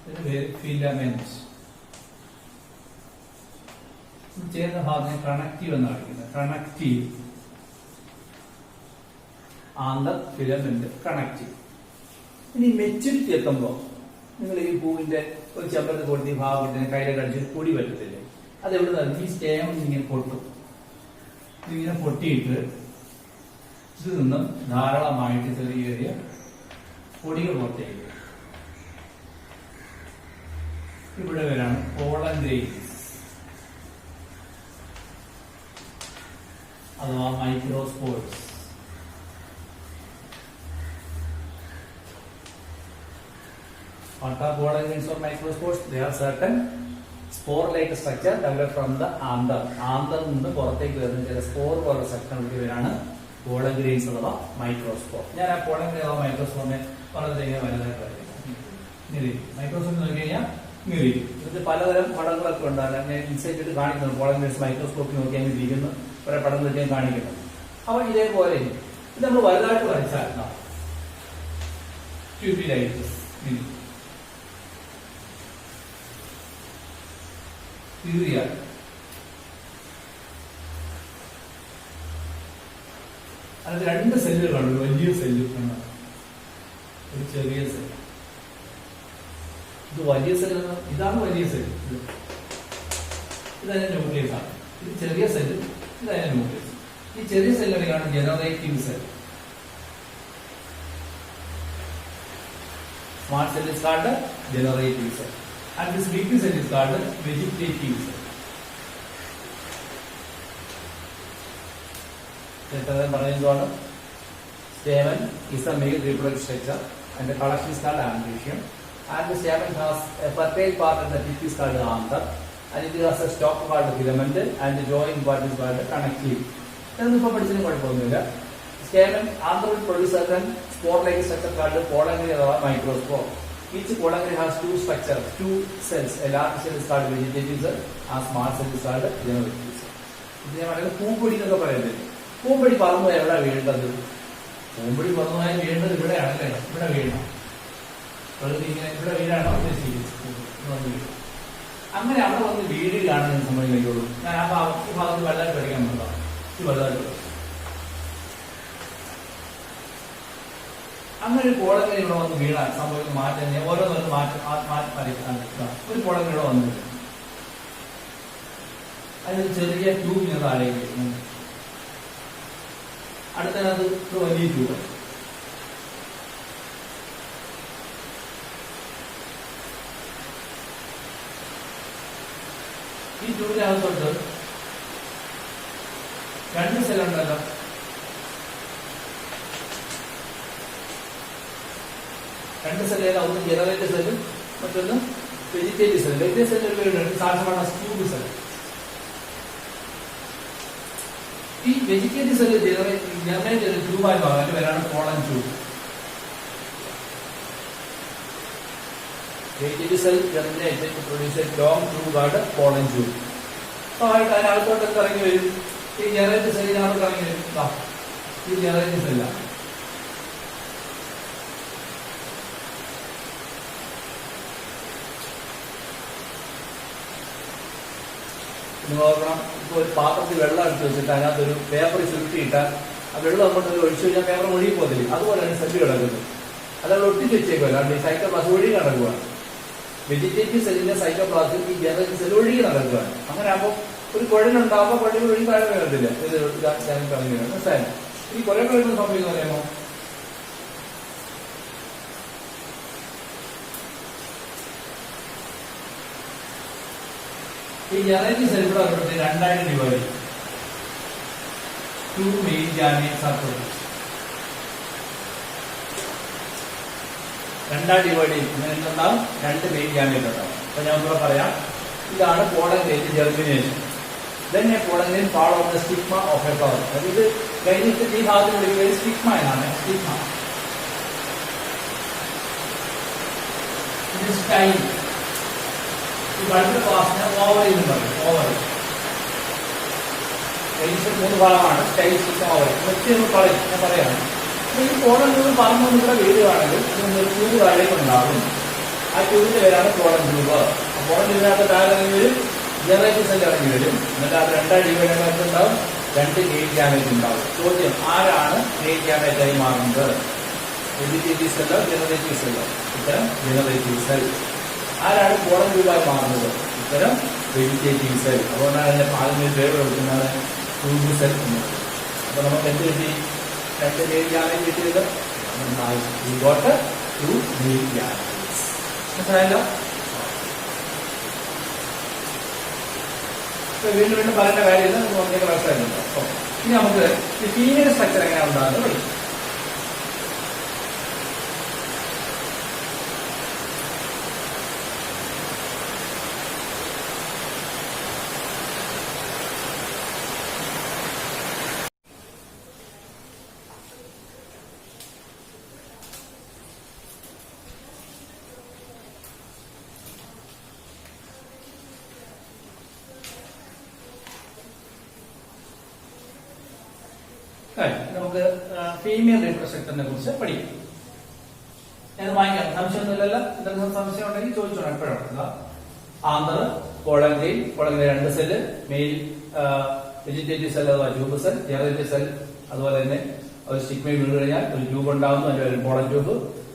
ഇതിന് പേര് ഫിലമെന്റ്. ചേർന്ന ഭാഗത്തിന് കണക്റ്റീവ് എന്നാണ് വിളിക്കുന്നത്. Connective, anther, filament, connective. ഇനി മെച്യൂരിറ്റി എത്തുമ്പോൾ നിങ്ങൾ ഈ പൂവിന്റെ ഒരു ചെമ്പരത്തി കൊടുത്ത് ഈ ഭാഗത്തിന് കയ്യിലൊക്കെ അടിച്ച് പൊടി പറ്റത്തില്ലേ, അതെവിടെ നിന്ന് ഈ സ്റ്റേം ഇങ്ങനെ പൊട്ടും. ഇതിങ്ങനെ പൊട്ടിയിട്ട് ഇതിൽ നിന്നും ധാരാളമായിട്ട് ചെറിയ ചെറിയ പൊടികൾ പുറത്തേക്ക് ഇവിടെ വരാണ് പോളൻ ഗ്രെയിൻസ് അഥവാ microspores. What are pollen grains or microspores? They are certain spore-like structure developed from the anther. Anther നിന്ന് പുറത്തേക്ക് വരുന്ന ചില സ്പോർ പോലുള്ള സ്ട്രക്ചർ ഇവരാണ് പോളൻ ഗ്രെയിൻസ് അഥവാ മൈക്രോസ്പോർ. ഞാൻ ആ പോളൻ ഗ്രെയിൻ അഥവാ മൈക്രോസ്പോറിനെ വളരെ വലുതായിട്ട് പറയുന്നത്. മൈക്രോസ്പോർ നോക്കി കഴിഞ്ഞാൽ ഇങ്ങനെ ഇത് പലതരം പടങ്ങളൊക്കെ ഉണ്ട്. ഞാൻ ഇൻസൈറ്റ് ഇട്ട് കാണിക്കുന്നത് പോളൻ ഗ്രെയിൻസ് മൈക്രോസ്കോപ്പിൽ നോക്കിയാൽ ഇരിക്കുന്നു കുറെ പടം നോക്കിയാൽ കാണിക്കുന്നത്. അപ്പൊ ഇതേപോലെ ഇത് നമ്മൾ വലുതായിട്ട് വരച്ചാൽ ട്യൂബിലായിട്ട് കീറിയാൽ അത് രണ്ട് സെല്ലുകളാണ്, ഒരു വലിയ സെല്ല് ഒരു ചെറിയ സെല്ല്. ഇത് വലിയ സെല്ല്, ഇതാണ് വലിയ സെല്ല്, ഇതതിന്റെ ന്യൂക്ലിയസ് ആണ്. ഇത് ചെറിയ സെല്ല്, ഇതതിന്റെ ന്യൂക്ലിയസ്. ഈ ചെറിയ സെല്ലുകളാണ് generative cell. Smart cell is called generative cell and this big cell is called vegetative cell. പറയുന്നതാണ് stamen is the male reproductive structure and the collection is called amblyopia and the stamen has a fertile part and the tip is called anther and it has a stalk called filament and the joint part is called connective. ഇതൊന്നും പഠിച്ചതിന് കുഴപ്പമൊന്നുമില്ല. stamen anther will produce certain spore-like structure called pollen grain or microspore. Each pollen grain has two structures, two cells. A large cell is called vegetative cell, a small cell is called generative cell. ഇത് ഞാൻ പറയുന്നത് പൂമ്പൊടി എന്നൊക്കെ പറയുന്നത്. പൂമ്പൊടി പറന്നു എവിടെ വീഴുന്നത്? പൂമ്പൊടി പറന്നു പോയാൽ വീഴുന്നത് ഇവിടെയാണല്ലേ, ഇവിടെ വീഴണം. പ്രകൃതി ഇങ്ങനെ ഇവിടെ വീഴാണോ ഉദ്ദേശിക്കുന്നത്? അങ്ങനെ അവിടെ വന്ന് വീഴുകയാണെന്ന് സംഭവിക്കുള്ളൂ. ഞാൻ ആ ഭാഗത്ത് വെള്ളമായിട്ട് പഠിക്കാൻ പറ്റാം. ഈ വെള്ളമായിട്ട് അങ്ങനെ ഒരു പോളങ്ങൾ ഇവിടെ വന്ന് വീഴാൻ സംഭവിക്കുന്ന മാറ്റം ഓരോന്നും മാറ്റം. ഒരു പോളങ്ങൾ ഇവിടെ വന്നിട്ട് അതിന് ചെറിയ ട്യൂബിന് താഴേക്ക് വരുന്നു. അടുത്തത് വലിയ ട്യൂബ്. ഈ ട്യൂബിനകത്തോട്ട് രണ്ട് സെല്ലുണ്ടല്ലോ. രണ്ട് സെല്ല് ഏതാ? ഒന്ന് ജനറേറ്റീവ് സെല്ലും മറ്റൊന്ന് വെജിറ്റേറ്റീവ് സെല്ല്. വെജിറ്റേറ്റീവ് സെല്ല് സാധാരണ ട്യൂബ് സെൽ. ഈ വെജിറ്റേറ്റീവ് സെല്ല് ജനറേറ്റ് ചെയ്ത് ട്യൂബായി മാറാൻ വരാണ് pollen tube. Vegetative cell generate produce A long tube ആണ് പോളൻ ട്യൂബ്. സ്വാഭാവികമായിട്ട് അതിനകത്തോട്ടൊക്കെ ഇറങ്ങി വരും. ഈ ജനറേറ്റീവ് സെല്ലിനകത്ത് ഇറങ്ങി വരും. ഈ ജനറേറ്റീവ് സെല്ലാണ്. നോക്കണം. ഇപ്പോൾ ഒരു പാത്രത്തിൽ വെള്ളം എടുത്ത് വെച്ചിട്ട് അതിനകത്തൊരു പേപ്പർ ചുരുട്ടിയിട്ടാൽ ആ വെള്ളം അങ്ങോട്ട് ഒഴിച്ചു കഴിഞ്ഞാൽ പേപ്പർ ഒഴുകി പോകത്തില്ല. അതുപോലെയാണ് സെല്ല് കിടക്കുന്നത്. അതവിടെ ഒട്ടിച്ച് വെച്ചേക്കുമല്ലോ. ഈ സൈറ്റോപ്ലാസം ഒഴുകി നടക്കുകയാണ്. വെജിറ്റേറ്റീവ് സെല്ലിന്റെ സൈറ്റോപ്ലാസം ഈ ജനറേറ്റീവ് സെല്ല് ഒഴുകി നടക്കുകയാണ്. അങ്ങനെ ആകുമ്പോൾ ഒരു കുഴലുണ്ടാകുമ്പോൾ കുഴൽ ഒഴുകി താഴെ വരത്തില്ല. ഇത് കളഞ്ഞു മനസ്സിലായി. ഈ കുറെ കഴിയുമ്പോൾ സംഭവിക്കുന്ന അറിയാമോ? ഈ ജനറേറ്റീവ് സെൽ ഇവിടെ വരുമ്പോഴത്തെ രണ്ടായിട്ട് ഡിവൈഡ് ചെയ്യും. Two main gametes are produced. രണ്ടായിട്ട് ഡിവൈഡ് ചെയ്യും. അങ്ങനെ എന്തുണ്ടാവും? രണ്ട് മെയിൻ ഗാമീറ്റ് ഉണ്ടാവും. അപ്പൊ ഞാൻ ഒന്നുകൂടെ പറയാം. ഇതാണ് pollen grain germination. Then a pollen grain fall on the stigma of a flower. അത് ഇത് കഴിഞ്ഞിട്ട് ഈ ഭാഗത്ത് വിളിക്കുന്നത് സ്റ്റിഗ്മ എന്നാണ്. സ്റ്റിഗ്മ. ഇത് സ്റ്റൈൽ. ഈ ബൾബ് ക്ലാസ്സിന് ഓവറി എന്ന് പറയും. ഓവറി. മൂന്ന് ഭാഗമാണ് സ്റ്റൈൽ, സ്റ്റിഗ്മ, ഓവറി. മറ്റൊന്ന് പറയും. ഞാൻ പറയാണ്. ഈ കോളൻ ട്യൂബ് പറഞ്ഞു ഇവിടെ വീഴുകയാണെങ്കിൽ ഒരു ട്യൂബ് താഴേക്ക് ഉണ്ടാകും. ആ ട്യൂബിന്റെ പേരാണ് കോളൻ ട്യൂബ്. കോളൻ ട്യൂബിനകത്ത് താഴെ വരും, ജനറേറ്റീവ് സെൽ ഇറങ്ങി വരും. എന്നിട്ട് അത് രണ്ടായി ഡിവൈഡ് ഉണ്ടാവും, 2 മെയിൻ ഗ്യാമേറ്റ് ഉണ്ടാവും. ചോദ്യം, ആരാണ് മെയിൻ ഗ്യാമേറ്റായി മാറുന്നത്? Vegetative Cello generative Cello? ഉത്തരം ജനറേറ്റീവ് സെൽ. ആരാണ് കോളൻ ട്യൂബായി മാറുന്നത്? ഉത്തരം വെജിറ്റേറ്റീവ് സെൽ. അതുകൊണ്ടാണ് അതിന്റെ ആദ്യമേ പേര് കൊടുക്കുന്നത് ട്യൂബ് സെൽ എന്നത്. അപ്പൊ നമുക്ക് എന്ത് കിട്ടി? 2 മെയിൻ ഗ്യാമേറ്റ് കിട്ടിയത്. മനസ്സിലായല്ലോ? വീണ്ടും വീണ്ടും പറയേണ്ട കാര്യമില്ല, നമുക്ക് ഒന്നേക്ക് മനസ്സിലാക്കുന്നുണ്ട്. ഇനി നമുക്ക് ഈ ഫീമെയിൽ സ്ട്രക്ചർ എങ്ങനെ ഉണ്ടാകുന്നത് പഠിക്കും. നമുക്ക് ഫീമെയിൽ റീപ്രൊഡക്ഷനെ കുറിച്ച് പഠിക്കാം. ഞാൻ വാങ്ങിക്കാം, സംശയമൊന്നുമില്ലല്ലോ. എന്തെങ്കിലും സംശയം ഉണ്ടെങ്കിൽ ചോദിച്ചോണം, എപ്പോഴാണ്. Anther, pollen grain 2 cell, male vegetative cell അഥവാ ട്യൂബ് സെൽ, ജനറേറ്റീവ് സെൽ. അതുപോലെ തന്നെ ഒരു സ്റ്റിഗ്മയിൽ വീണ് കഴിഞ്ഞാൽ ഒരു ട്യൂബ് ഉണ്ടാകുന്നു, അതിന്റെ ഒരു കോളൻ ട്യൂബ്.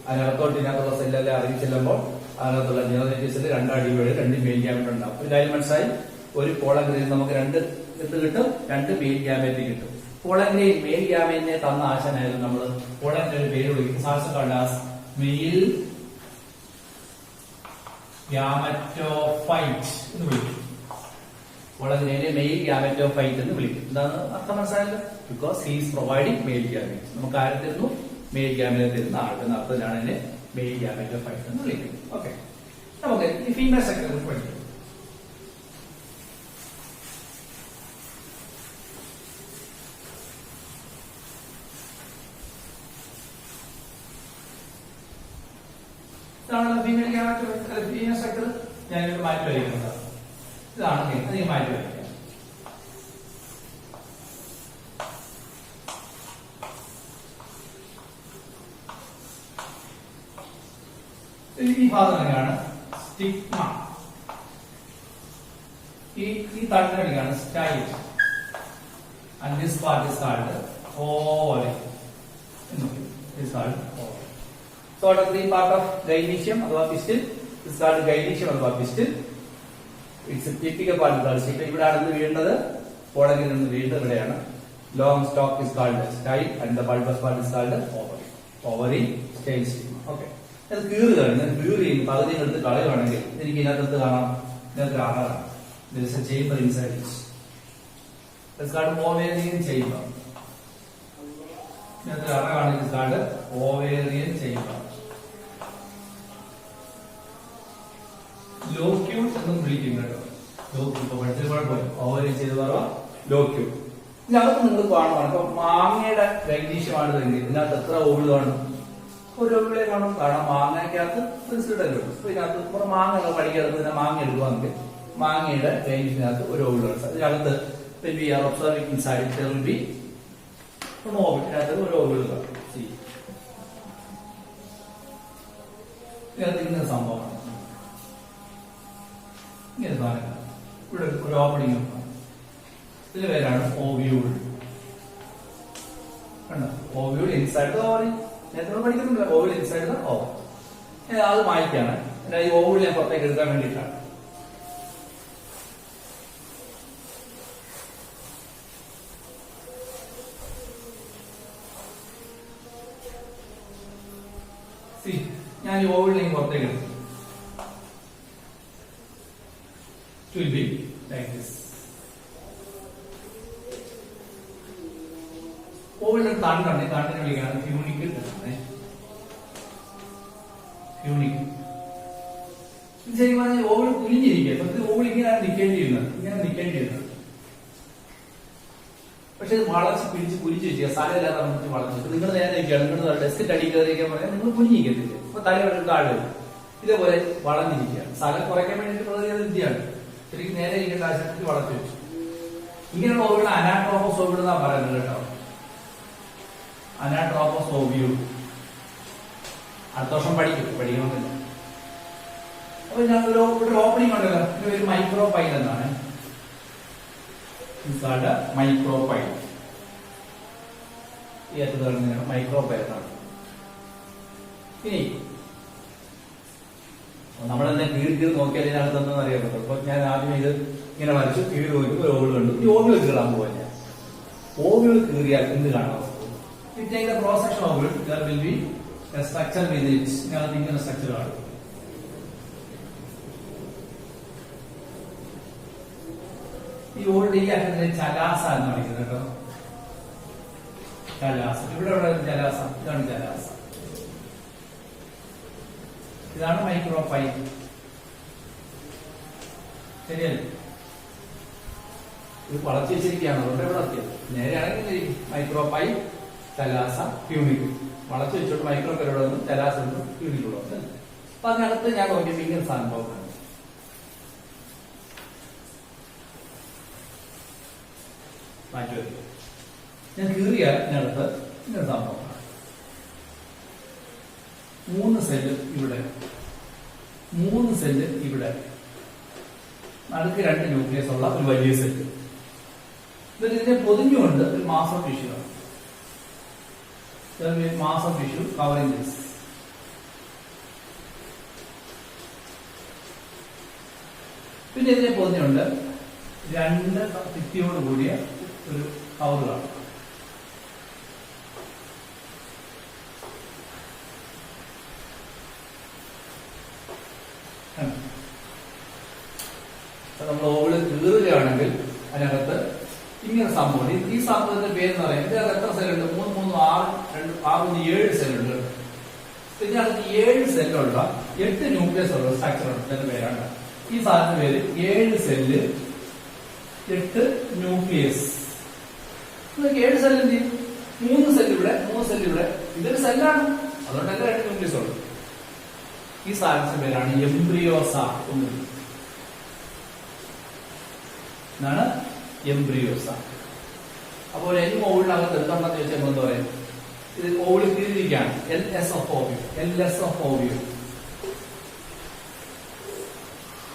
അതിനകത്തോട്ട് ഇതിനകത്തുള്ള സെല്ലെല്ലാം ഇറങ്ങി ചെല്ലുമ്പോൾ അതിനകത്തുള്ള generative cell 2 divide, 2 male gamete ഉണ്ടാവും. ഒരു കാര്യം മനസ്സിലായി, ഒരു കോളൻഗ്രെയിൻ നമുക്ക് 2 കിട്ടും, 2 മെയിൽ ഗ്യാമേറ്റ് കിട്ടും. കോളൻഗ്രെയിൻ മെയിൽ ഗ്യാമേറ്റിനെ തന്ന ആശാനായാലും നമ്മൾ കോളൻഗ്രെയിൻ ഒരു പേര് വിളിക്കും, മെയിൽ ഗ്യാമറ്റോഫൈറ്റ് എന്ന് വിളിക്കും. കോളൻഗ്രെയിനെ മെയിൽ ഗ്യാമറ്റോഫൈറ്റ് എന്ന് വിളിക്കും. എന്താണ് അർത്ഥം മനസ്സിലായല്ലോ? Because he is providing male gamete. നമുക്ക് ആരെ തരുന്നു? മെയിൽ ഗ്യാമേറ്റ് തരുന്ന ആൾക്ക് എന്ന അർത്ഥത്തിലാണ് ഇതിനെ മെയിൽ ഗ്യാമറ്റോഫൈറ്റ് എന്ന് വിളിക്കുന്നത്. ഓക്കെ, നമുക്ക് ഈ ഫീമെയിൽ സ്ട്രക്ചറെ കുറിച്ച് പഠിക്കാം. ഇതാണ് ഫീമെയിൽ ഫീമെയിൽ സ്ട്രക്ചർ. ഞാനിവിടെ മാറ്റി വരയ്ക്കുന്നത് ഇതാണ്. അത് മാറ്റി വരയ്ക്കാം. ഈ ഭാഗം തന്നെയാണ് സ്റ്റിഗ്മ. ഈ തണ്ടിനടിക്കാണ് style. And this part is called ovary. Is called ovary. So the 3 part of gynecium അഥവാ pistil is called gynecium അഥവാ pistil. It's a typical part of the stick. ഇവിടെയാണ് വീഴുന്നത്, കോളനിയിൽ നിന്ന് വീണ്ടും ഇവിടെയാണ്. Long stalk is called style and the bulbous part is called ovary. Ovary, style, stigma. Okay. അത് കീറുകയാണ്. കീറിയും പകുതി എടുത്ത് കളയുവാണെങ്കിൽ എനിക്ക് ഇതിനകത്ത് കാണാം, ഇതിനകത്ത് ആകാം. There is a chamber inside it. It's called ovarian chamber. ഇതിനകത്ത് ആകാണെങ്കിൽ it's called ovarian chamber. ലോക്യൂട്ട് എന്നും വിളിക്കും കേട്ടോ. ലോക്യൂട്ട് പഠിച്ചത് കുഴപ്പമില്ല. ഓവറിയൻ ചെയ്ത് പറയുക ലോക്യൂട്ട്. ഇതിനകത്ത് നിങ്ങൾ കാണുവാണ്, ഇപ്പൊ മാങ്ങയുടെ ഗൈനീഷ്യമാണിതെങ്കിൽ ഇതിനകത്ത് എത്ര ഓവിൾ കാണും? ഒരു ഓവിളെ കാണും. കാരണം മാങ്ങയ്ക്കകത്ത് പ്രിൻസിഡല്ലോ. അപ്പൊ ഇതിനകത്ത് കുറെ മാങ്ങ പഠിക്കാതെ തന്നെ മാങ്ങ എടുക്കുവാണെങ്കിൽ മാങ്ങയുടെ ഗൈനീഷ്യത്തിനകത്ത് ഒരു ഓവിൾ കാണും. അതിനകത്ത് when we are observing inside there will be an oval. ഇതിനകത്ത് ഒരു ഓവിൾ കാണും. ഇതിനകത്ത് ഇങ്ങനെ സംഭവമാണ്. ഇങ്ങനെ സാധനം ഇവിടെ ഒരു ഓപ്പണിംഗ് ഉണ്ട്. ഇതിന് പേരാണ് ഓവ്യൂൾ. കണ്ടോ? Ovule inside the ovary. നേരത്തെ പഠിക്കുന്നുണ്ട് ഓവ്യൂൾ ഇൻസൈഡ് ദ ഓവർ. അത് മായ്ക്കാണ്. ഈ ഓവ്യൂൾ ഞാൻ പുറത്തേക്ക് എടുക്കാൻ വേണ്ടിയിട്ടാണ്. ഞാൻ ഈ ഓവ്യൂളിലേക്ക് പുറത്തേക്ക് എടുക്കും. It will be like this. ഓവലിന്റെ തണ്ടാണ്. ഈ തണ്ടിനെ വിളിക്കുകയാണ് ഫ്യൂണിക്കൽ. ഫ്യൂണിക്കൽ ശരിക്കും പറഞ്ഞാൽ ഓവൽ കുലിഞ്ഞിരിക്കുക. ഓവൽ ഇങ്ങനെയാണ് നിൽക്കേണ്ടിയിരുന്നത്. പക്ഷെ വളർച്ച പിടിച്ച് കുലിച്ച് വെക്കുക. സ്ഥലമില്ലാതെ നമുക്ക് വളർച്ചു. നിങ്ങൾ നേരെ നിൽക്കുകയാണ്. നിങ്ങൾ ഡെസ്കിന്റെ അടി കയറിയിരിക്കാൻ പറയാൻ നിങ്ങൾ കുഞ്ഞിരിക്കത്തില്ല. അപ്പൊ തലയുടെ താഴെ ഇതേപോലെ വളഞ്ഞിരിക്കുകയാണ്. സ്ഥലം കുറയ്ക്കാൻ വേണ്ടിയിട്ട് പ്രകൃതി വിദ്യയാണ്. ശരിക്കും നേരെ ഇരിക്കേണ്ട ആശയത്തിൽ വളർത്തി വെച്ചു. ഇങ്ങനെയുള്ള ഓവിൾ അനാട്രോമോസ് ഓവിൾ എന്നാ പറയുന്നത് കേട്ടോ. അനാട്രോപ്പസ് ഓവിയൂൾ. അടുത്ത വർഷം പഠിക്കണമെന്നില്ല. അപ്പൊ ഞാൻ ഒരു ഓപ്പണിംഗ് ഉണ്ടല്ലോ, ഇതിന്റെ ഒരു മൈക്രോപൈൽ എന്നാണ്. മൈക്രോപൈൽ ഈ അറ്റത്ത് കാണുന്നതാണ് മൈക്രോപൈൽ എന്നാണ്. ഇനി നമ്മളെന്നെ കീഴ് നോക്കിയാൽ ഇതിനകത്ത് എന്താണെന്ന് അറിയാൻ പറ്റും. അപ്പൊ ഞാൻ ആദ്യം ഇത് ഇങ്ങനെ വരച്ചു, കീഴ് നോക്കി ഒരു ഓവിൾ കണ്ടു. ഈ ഓവിൾ കീറാൻ പോവില്ല. ഓവിൾ കീറിയാൽ എന്ത് കാണാൻ cross section ovule will be structure with it. ഇതിനകത്ത് ഇങ്ങനെ സ്ട്രക്ചർ കാണും. ഈ ഓൾഡ് ഈ അറ്റത്തിലെ ചലാസ എന്ന് വിളിക്കുന്നത് കേട്ടോ. ചലാസ ഇവിടെ ചലാസ, ഇതാണ് ചലാസ. ഇതാണ് മൈക്രോപൈൽ. ശരിയല്ലേ? ഇത് വളർത്തി വെച്ചിരിക്കുകയാണ്, അതുകൊണ്ട് ഇവിടെ എത്തിയത്. നേരെയാണെങ്കിൽ മൈക്രോപൈൽ, ചലാസ, ട്യൂണിക് വളർത്തി വെച്ചോട്ട് മൈക്രോപൈലോടെ വന്നു, ചലാസ വന്നു, ട്യൂണിക്കൂടെ വന്നു. അപ്പൊ അതിനകത്ത് ഞാൻ നോക്കിയപ്പോൾ ഇങ്ങനെ സംഭവം മാറ്റി വയ്ക്കും. ഞാൻ കീറിയാൽ ഇതിനകത്ത് ഇങ്ങനെ സംഭവം 3 സെല്ല് ഇവിടെ, 3 സെല്ല് ഇവിടെ, നടുക്ക് 2 ന്യൂക്ലിയസ് ഉള്ള ഒരു വലിയ സെല്ല്. ഇതിനെ പൊതിഞ്ഞുകൊണ്ട് ഒരു മാസ് ഓഫ് ടിഷ്യൂ ആണ്. Mass of tissue covering this. പിന്നെ ഇതിനെ പൊതിഞ്ഞുകൊണ്ട് 2 ഭിത്തിയോട് കൂടിയ ഒരു കവറുകളാണ്. നമ്മൾ ഓവിള് കീറുകയാണെങ്കിൽ അതിനകത്ത് ഇങ്ങനെ സംഭവം. ഈ സംഭവത്തിന്റെ പേരെന്ന് പറയുന്നത് ഇതിനകത്ത് എത്ര സെല്ലുണ്ട്? 3, 3, 6, 2, 6, 7 സെല്ലുണ്ട്. ഇതിനകത്ത് 7 സെല്ലുള്ള 8 ന്യൂക്ലിയസ് ഉള്ള സ്ട്രക്ചർ ഉണ്ട്. ഇതിന്റെ പേരാണ് ഈ സാധനത്തിന്റെ പേര് 7 സെല്ല് 8 ന്യൂക്ലിയസ്. 7 സെല്ല് എന്ത് ചെയ്യും? 3 സെല്ല് ഇവിടെ, 3 സെല്ല് ഇവിടെ. ഇതൊരു സെല്ലാണ്, അതുകൊണ്ടല്ല 2 ന്യൂക്ലിയസ് ഉള്ളു. ഈ സാധനത്തിന്റെ പേരാണ് എംബ്രിയോസ. എന്നാണ് എംബ്രിയോസ. അപ്പോൾ ഈ ഓവിളിനകത്ത് എന്താണെന്ന് ചോദിച്ചാൽ എന്താ പറയാം? ഇത് ഓവിൾ കീഴിരിക്കുകയാണ്. LS of ovule. LS of ovule.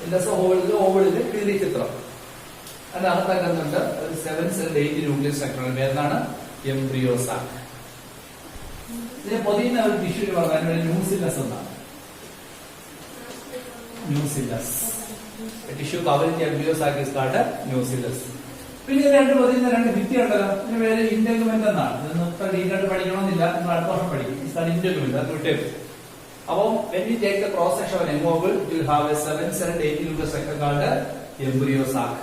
LS of ovule ഓവിളിന്റെ കീഴി ചിത്രം. അതിനകത്തൊക്കെ എന്തുണ്ട്? 7 സെൽ 8 ന്യൂക്ലിയസ് സ്ട്രക്ചറാണ്. പേരാണ് എംബ്രിയോസ. ഇതിനെ പൊതിയുന്ന ഒരു ടിഷ്യൂന് പറഞ്ഞാൽ ന്യൂസില്ലസ് എന്നാണ്. Nucellus. Tissue covering embryo sac is called nucellus. പിന്നെ 2 പൊതിയുന്ന 2 ഭിത്തി ഉണ്ടല്ലോ, ഇതിന് പേര് ഇന്റഗ്യുമെന്റ് എന്നാണ്. ഇതൊന്നും ഇത്ര ഡീറ്റെയിൽ പഠിക്കണമെന്നില്ല, നിങ്ങൾ അടുത്ത വർഷം പഠിക്കും. ഇതാണ് ഇന്റഗ്യുമെന്റ്. അത് വിട്ടേക്കും. അപ്പോൾ when we take the cross section of an ovule, you will have a 7 celled 8 nucleus structure called embryosac,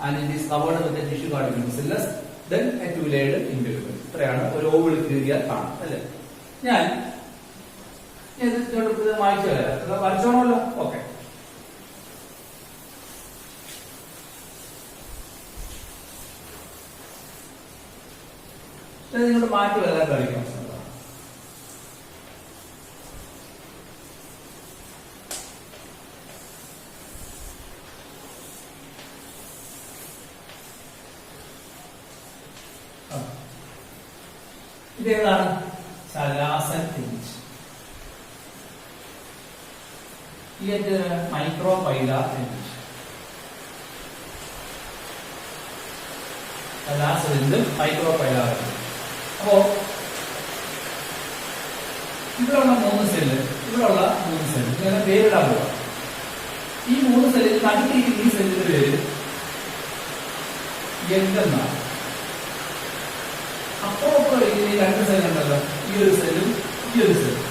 and it is covered with a tissue called nucellus, then a two-layered integument. ഇത്രയാണ് ഒരു ഓവിൾ കീറിയാൽ കാണാം അല്ലേ? ഞാൻ ഇത് വായിച്ചു തരാം. വരച്ചോണല്ലോ. Okay. നിങ്ങൾ മാറ്റി വരാൻ കളിക്കണം. ഇതേതാണ്? Chalazal end. ഇത് micropylar end. Chalazal end, micropylar end. അപ്പോ ഇവിടെയുള്ള 3 സെല്ല്, ഇവിടെയുള്ള 3 സെല്ല് ഇങ്ങനെ പേരിടാൻ പോവാം. ഈ 3 സെല്ലിൽ നടുക്കിരിക്കുന്ന ഈ സെല്ലിന്റെ പേര് എന്നാണ്. അപ്പുറം ഈ 2 സെല്ലുണ്ടല്ലോ, ഈ ഒരു സെല്ലും ഈ ഒരു സെല്ലും,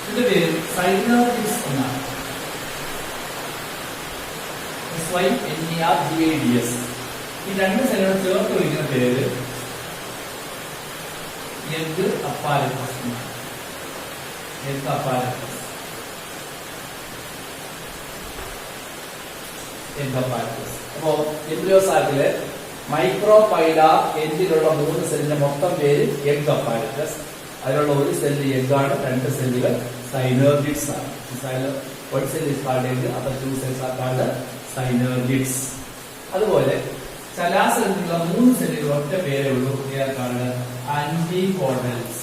ഇതിന്റെ പേര് സൈനോർജിസ് എന്നാണ്. SYNERGADS. ഈ 2 സെല്ലുകൾ ചേർത്ത് വിളിക്കുന്ന പേര് egg apparatus. Egg apparatus. Egg apparatus. അപ്പോ എംബ്രിയോസാക്കിലെ മൈക്രോപൈല എൻഡിലുള്ള 3 സെല്ലിന്റെ മൊത്തം പേര് എഗ് അപ്പാരറ്റസ്. അതിലുള്ള ഒരു സെല്ല് എഗ് ആണ്, 2 സെല്ലുകൾ സൈനോർജിഡ്സ് ആണ്. ഒരു cell is called egg, other 2 cells are called synergids. അതുപോലെ ചലാസനത്തിലുള്ള 3 സെല്ലുകൾ ഒറ്റ പേരേ ഉള്ളൂ. ആന്റികോഡൽസ്.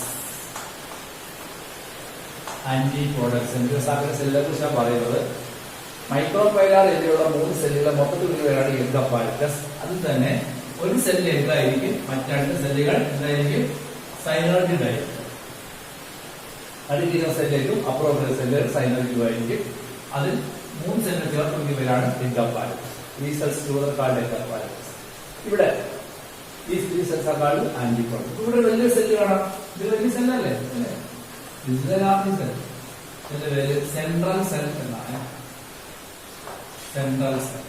Anti products. എംബ്രിയോസാക്കിന്റെ സെല്ലിനെ കുറിച്ചാണ് പറയുന്നത്. മൈക്രോപൈലാർ എന്നിവയുള്ള 3 സെല്ലുകളെ മൊത്തത്തിൽ പേരാണ് എഗ് അപ്പാരറ്റസ്. അതിൽ തന്നെ ഒരു സെല്ല് എഗ് ആയിരിക്കും, മറ്റ് 2 സെല്ലുകൾ എന്തായിരിക്കും? സൈനോയിഡ് ആയിരിക്കും. അടുക്കുന്ന സെല്ലും അപ്പുറമുള്ള സെല്ലുകൾ സൈനോയിഡ് ആയിരിക്കും. അതിൽ 3 സെല്ലുകൾ ചേർത്തുള്ള പേരാണ് എഗ് അപ്പാരറ്റസ്. ഈ സെൽസ് കാർഡ് എഗ് അപ്പാരറ്റസ്. ഇവിടെ ഈ സെൽസ് കാർഡ് ആന്റി പ്രോഡക്ട്സ്. ഇവിടെ വലിയ സെല്ല് കാണാം. ഇത് വലിയ സെല്ലല്ലേ? ഇതിന്റെ പേര് സെൻട്രൽ സെൽ എന്നാണ്. Central cell.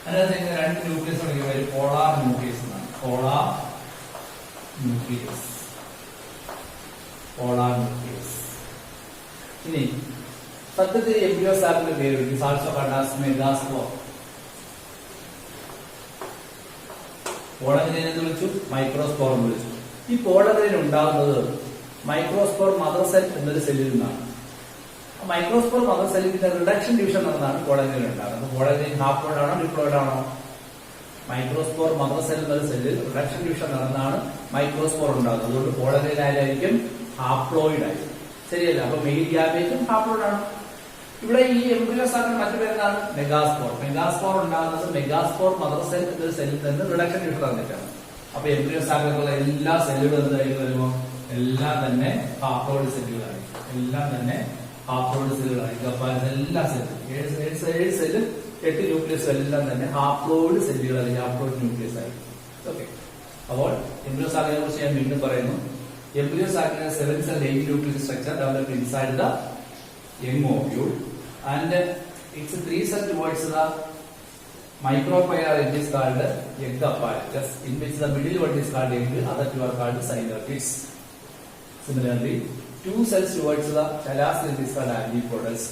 അതിനകത്ത് 2 ന്യൂക്ലിയസ് ഉണ്ടെങ്കിൽ പേര് പോളാർ ന്യൂക്ലിയസ് എന്നാണ്. Polar nucleus. Polar nucleus. ഇനി സത്യത്തിൽ എംബ്രിയോസാക്കിന്റെ പേര് സാൽസോകാർഡാസ് മെഗാസ്പോർ. പോളഗ്രെയിൻ എന്ന് വിളിച്ചു, മൈക്രോസ്പോർ എന്ന് വിളിച്ചു. ഈ പോളഗ്രെയിൻ ഉണ്ടാകുന്നത് മൈക്രോസ്പോർ മദർ സെൽ എന്നൊരു സെല്ലിൽ നിന്നാണ്. മൈക്രോസ്പോർ മദർ സെല്ലിന്റെ റിഡക്ഷൻ ഡിവിഷൻ എന്നതാണ് പോളഗ്രെയിൻ ഉണ്ടാകുന്നത്. പോളഗ്രെയിൻ ഹാപ്ലോയിഡ് ആണോ ഡിപ്ലോയിഡ് ആണോ? മൈക്രോസ്പോർ മദർ സെൽ എന്നൊരു സെല്ലിൽ റിഡക്ഷൻ ഡിവിഷൻ നടന്നാണ് മൈക്രോസ്പോർ ഉണ്ടാകുന്നത്. അതുകൊണ്ട് പോളഗ്രെയിൻ ആയിരിക്കും ഹാപ്ലോയിഡ് ആയിരിക്കും. ശരിയല്ല? അപ്പൊ മെയിൽ ഗ്യാമേറ്റും ഹാപ്ലോയിഡ് ആണ്. ഇവിടെ ഈ എംബ്രിയോസാക്കിന്റെ മറ്റു പേരെന്താണ്? മെഗാസ്പോർ. മെഗാസ്പോർ ഉണ്ടാകുന്നത് മെഗാസ്പോർ മദർ സെൽ എന്നൊരു സെല്ലിൽ നിന്ന് റിഡക്ഷൻ ഡിവിഷൻ നടന്നിട്ടാണ്. അപ്പൊ എംബ്രിയോസാക്കിലുള്ള എല്ലാ സെല്ലുകളും എന്തായിരിക്കും വരുമോ? എല്ലാം തന്നെ ഹാപ്ലോയിഡ് സെല്ലുകളായിരിക്കും. എല്ലാം തന്നെ ഹാപ്ലോയിഡ് സെല്ലുകളായിരിക്കും. അപ്പൊ എല്ലാ സെല്ലും 7 സെല്ലും 8 ന്യൂക്ലിയസ് എല്ലാം തന്നെ ഹാപ്ലോയിഡ് സെല്ലുകളായിരിക്കും. ഹാപ്ലോയിഡ് ന്യൂക്ലിയസ് ആയിരിക്കും. ഓക്കെ. അപ്പോൾ എംബ്രിയോസാക്കിനെ കുറിച്ച് ഞാൻ വീണ്ടും പറയുന്നു. എംബ്രിയോസാക്കിന്റെ 7 cell 8 nucleus structure developed inside the young ovule, and its 3 cell towards the micropylar edge is called egg apparatus, in which the middle one is called egg, other 2 are called synovids. Similarly, 2 cells towards the thallus is called antipodes,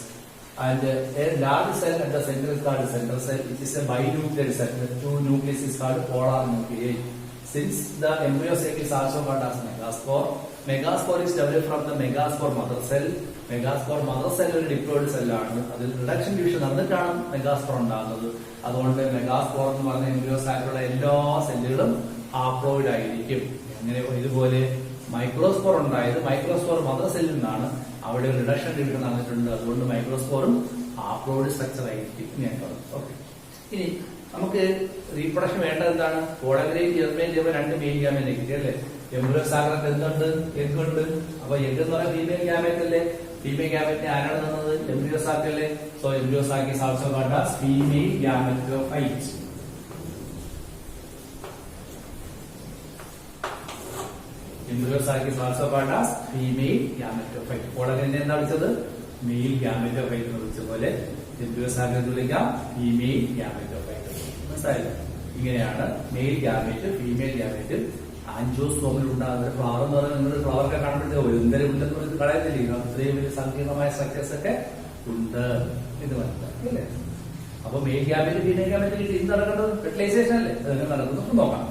and a large cell at the center is called central cell, which is a binuclear cell. The 2 nucleus is called polar nuclei. Since the embryo cell is also called as megaspore, megaspore is developed from the megaspore mother cell. Megaspore mother cell ഒരു diploid സെല്ലാണ്. അതിൽ reduction division നടന്നിട്ടാണ് megaspore ഉണ്ടാകുന്നത്. അതുകൊണ്ട് megaspore എന്ന് പറഞ്ഞ എംബ്രിയോസാക്കിലുള്ള എല്ലാ സെല്ലുകളും haploid ആയിരിക്കും. എങ്ങനെ? ഇതുപോലെ മൈക്രോസ്പോർ ഉണ്ടായത് മൈക്രോസ്പോർ മദർ സെല്ലിൽ നിന്നാണ്. അവിടെ ഒരു റിഡക്ഷൻ ഡിവിഷൻ നടന്നിട്ടുണ്ട്. അതുകൊണ്ട് മൈക്രോസ്പോറും ഹാപ്ലോയിഡ് സ്ട്രക്ചർ ആയിരിക്കും. ഞാൻ പറഞ്ഞു. ഓക്കെ. ഇനി നമുക്ക് റീപ്രൊഡക്ഷൻ വേണ്ടത് എന്താണ്? പോളഗ്രെയിൻ ജെർമൈൻ ചെയ്യുമ്പോൾ 2 മെയിൽ ഗ്യാമേറ്റ് കിട്ടി അല്ലേ? എംബ്രിയോസാക്കിനകത്ത് എന്തുണ്ട്? എഗ് ഉണ്ട്. അപ്പൊ എഗ് എന്ന് പറഞ്ഞാൽ ഫീമെയിൽ ഗ്യാമേറ്റ് അല്ലേ? ഫീമെയിൽ ഗ്യാമേറ്റിനെ ആരാണ് തന്നത്? എംബ്രിയോസാക്ക് അല്ലേ? So embryo sac is also called as female gametophyte. Embryo sac is also called as female gametophyte. പോളഗ്രെയിനെ എന്താ വിളിച്ചത്? മെയിൽ ഗ്യാമറ്റോഫൈറ്റ് എന്ന് വിളിച്ച പോലെ എംബ്രിയോസാക്കിനെ വിളിക്കാം ഫീമെയിൽ ഗ്യാമറ്റോഫൈറ്റ്. മനസ്സിലായില്ല? ഇങ്ങനെയാണ് മെയിൽ ഗ്യാമേറ്റ് ഫീമെയിൽ ഗ്യാമേറ്റ് ആൻജിയോസ്പോമിൽ ഉണ്ടാകുന്ന ഫ്ലവർ എന്ന് പറഞ്ഞാൽ നിങ്ങൾ ഫ്ലവറൊക്കെ കാണുമ്പോഴത്തേക്ക് എന്തെങ്കിലും ഉണ്ടെന്ന് കളയത്തില്ല. അത്രയും വലിയ സങ്കീർണമായ സ്ട്രക്ചേഴ്സ് ഒക്കെ ഉണ്ട് എന്ന് മനസ്സിലാക്കി അല്ലേ? അപ്പൊ മെയിൽ ഗ്യാമേറ്റ് ഫീമെയിൽ ഗ്യാമേറ്റ് കിട്ടി. ഇത് നടക്കുന്നത് ഫെർട്ടിലൈസേഷൻ അല്ലേ? അതെങ്ങനെ നടക്കുന്നു നോക്കാം.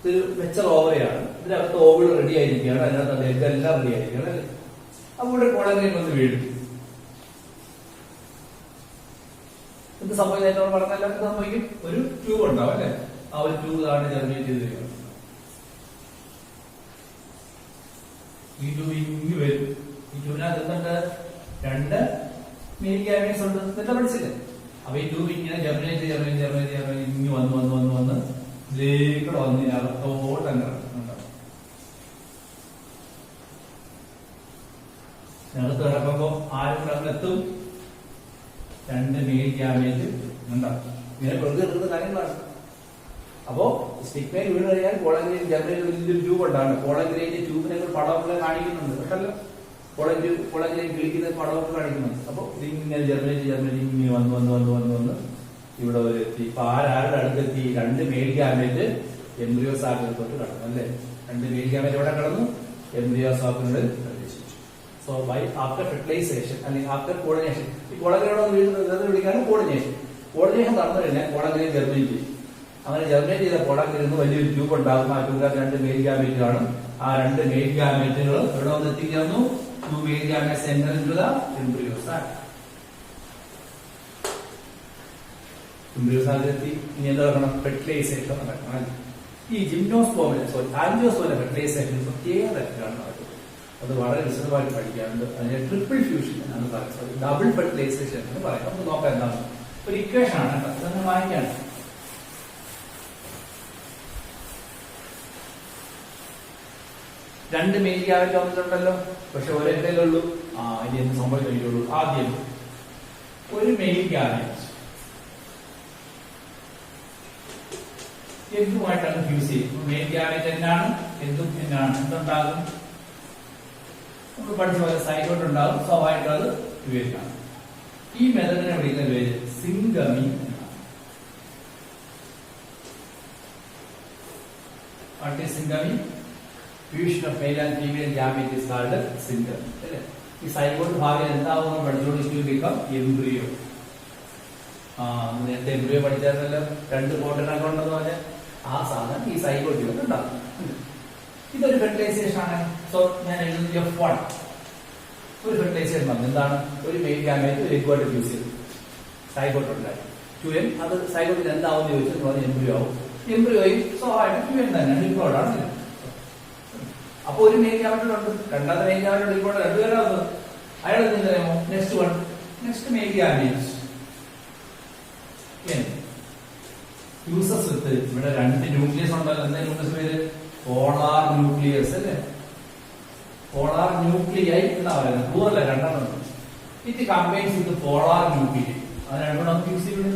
ഇത് വെച്ചർ ഓവറിയാണ്. ഇതിനകത്ത് ഓവിൾ റെഡി ആയിരിക്കുകയാണ്. അതിനകത്ത് എഗ് എല്ലാം റെഡി ആയിരിക്കുകയാണ് അല്ലേ? അപ്പൊ ഇവിടെ പോളഗ്രെയിൻ വന്ന് വീഴും. എന്ത് സംഭവിച്ചാൽ പറഞ്ഞ എല്ലാവർക്കും സംഭവിക്കും? ഒരു ട്യൂബ് ഉണ്ടാവും അല്ലെ? ആ ഒരു ട്യൂബ് ആണ് ജെർമിനേറ്റ് ചെയ്ത് തരിക. ഈ ട്യൂബ് ഇങ്ങ് വരും. ഈ ട്യൂബിനകത്ത് എന്തുണ്ട്? 2 മെയിൽ ഗ്യാമേറ്റ്സ് ഉണ്ട്. ഇതെല്ലാം പഠിച്ചില്ലേ? അപ്പൊ ഈ ട്യൂബ് ഇങ്ങനെ ജെർമിനേറ്റ് ഇങ്ങ് വന്ന് ഇതിലേക്കൂടെ വന്ന് അകത്തോട്ട് അകത്ത് കിടക്കുമ്പോ ആരും അകത്തെത്തും. 2 മെയിൽ ഗ്യാമേറ്റ് ഉണ്ടാവും. ഇങ്ങനെ വെറുതെ എടുക്കുന്ന കാര്യങ്ങളാണ്. അപ്പോ സ്റ്റിഗ്മയിൽ വീണ് കഴിഞ്ഞാൽ പോളഗ്രെയിൻ ജെർമിനേറ്റ് വലിയൊരു ട്യൂബ് ഉണ്ടാണ്. പോളഗ്രെയിൻ ട്യൂബിനെ പടമൊക്കെ കാണിക്കുന്നുണ്ട് കേട്ടല്ലോ. കോളേജിലേക്ക് കിളിക്കുന്ന പടമൊക്കെ കാണിക്കുന്നത്. അപ്പൊ ഇതിങ്ങനെ ജർമ്മനി ഇങ്ങനെ വന്ന് ഇവിടെ വരെ എത്തി. ഇപ്പൊ ആരുടെ അടുത്തെത്തി? 2 മെയിൽ ഗാമേറ്റ് എംബ്രിയോ സാക്കിനകത്തോട്ട് കടന്നു അല്ലേ? 2 മെയിൽ ഗാമേറ്റ് എവിടെ കടന്നു? എംബ്രിയോ സാക്കിനുള്ളിൽ പ്രവേശിച്ചു. സോ ബൈ ആഫ്റ്റർ ഫെർട്ടിലൈസേഷൻ അല്ലെങ്കിൽ ആഫ്റ്റർ കോർഡിനേഷൻ, ഈ കോളേജിനോട് വിളിക്കാണ് കോർഡിനേഷൻ നടന്നു കഴിഞ്ഞാൽ കോളേജിനെ ജർമ്മനി ചെയ്യും. അങ്ങനെ ജർമ്മനി ചെയ്ത കോളേജിൽ നിന്ന് വലിയൊരു ട്യൂബ് ഉണ്ടാകും. ആ ട്യൂബിനകത്ത് 2 മെയിൽ ഗാമേറ്റ് കാണും. ആ 2 മെയിൽ ഗാമേറ്റുകൾ എവിടെ വന്ന് എത്തിക്കുന്നു? 2 male gametes enter into the embryo sac. embryo sac എത്തി. ഇനി എന്താ പറയണം? ഫെർട്ടിലൈസേഷൻ നടക്കണം. ഈ ജിംനോസ്പോമിന് ആൻജിയോസ്പോമിന്റെ ഫെർട്ടിലൈസേഷൻ പ്രത്യേകതയാണ് നടക്കുന്നത്. അത് വളരെ വിശദമായിട്ട് പഠിക്കാറുണ്ട്. അതിനെ ട്രിപ്പിൾ ഫ്യൂഷൻ എന്നാണ് പറയുന്നത്. ഡബിൾ ഫെർട്ടിലൈസേഷൻ എന്ന് പറയാം. നമുക്ക് നോക്കാം എന്താണ്. ഒരു ഇക്വേഷൻ ആണ്, അതൊന്ന് വായിക്കാണ്. രണ്ട് മെയിൽ ഗാമറ്റ് വന്നിട്ടുണ്ടല്ലോ, പക്ഷെ ഒരെണ്ണയിലുള്ളൂ. ഇനി എന്ത് സംഭവിക്കുള്ളൂ? ആദ്യം ഒരു മെയിൽ ഗാമറ്റ് എന്തുമായിട്ടാണ് ഫ്യൂസ് ചെയ്യുന്നത്? മെയിൽ ഗാമറ്റ് എന്നാണ്, എന്തും എന്നാണ്. എന്തുണ്ടാകും? നമ്മൾ പഠിച്ച പോലെ സൈഗോട്ട് ഉണ്ടാകും. സ്വാഭാവികം അത് വിവേചനാണ്. ഈ മെത്തഡിനെ വിളിക്കുന്ന പേര് സിംഗമി എന്നാണ്. What is syngamy? Fusion of male and female gamete is called syngamy. ഈ സൈഗോട്ട് ഭാഗം എന്താവുമെന്ന് പഠിച്ചുകൊണ്ട് become embryo. നേരത്തെ എംബ്രിയോ പഠിച്ചായിരുന്നല്ലോ, 2 കോട്ടനൊക്കെ ഉണ്ടെന്ന് പറഞ്ഞാൽ ആ സാധനം ഈ സൈഗോട്ടിൽ ഉണ്ടാകും. ഇതൊരു ഫെർട്ടിലൈസേഷൻ ആണ്. സോ ഞാൻ എഴുതുന്നത് F1. ഒരു ഫെർട്ടിലൈസേഷൻ വന്നു. എന്താണ്? ഒരു മെയിൽ ഗാമേറ്റ് ഒരു എഗ്ഗോട്ട് ഫ്യൂസ് ചെയ്തു, സൈഗോട്ട് ഉണ്ടായി. 2n അത് സൈഗോട്ടിൽ എന്താവും ചോദിച്ചാൽ എംബ്രിയോ ആവും. എംബ്രിയോയും സ്വാഭാവികം 2n തന്നെ ഡിപ്ലോയിഡാണ്. അപ്പൊ ഒരു മെയിൽ ഗാമറ്റ് ഉണ്ട്, രണ്ടാമത്തെ മെയിൽ ഗാമറ്റ് ഡിപ്ലോയിഡ്, രണ്ടുപേരാണ്. അയാൾ എന്തെങ്കിലും നെക്സ്റ്റ് മെയിൽ ഗാമേറ്റ് ഫ്യൂസസ് വിത്ത് ഇവിടെ 2 ന്യൂക്ലിയസ് ഉണ്ടല്ലോ. എന്താ ന്യൂക്ലിയസ് പേര്? പോളാർ ന്യൂക്ലിയസ് അല്ലേ? പോളാർ ന്യൂക്ലിയൈ എന്നാ പറയുന്നത്. പൂർണ്ണ 2 it combines with polar nuclei. അത് 2 ഫ്യൂസ് ചെയ്ത്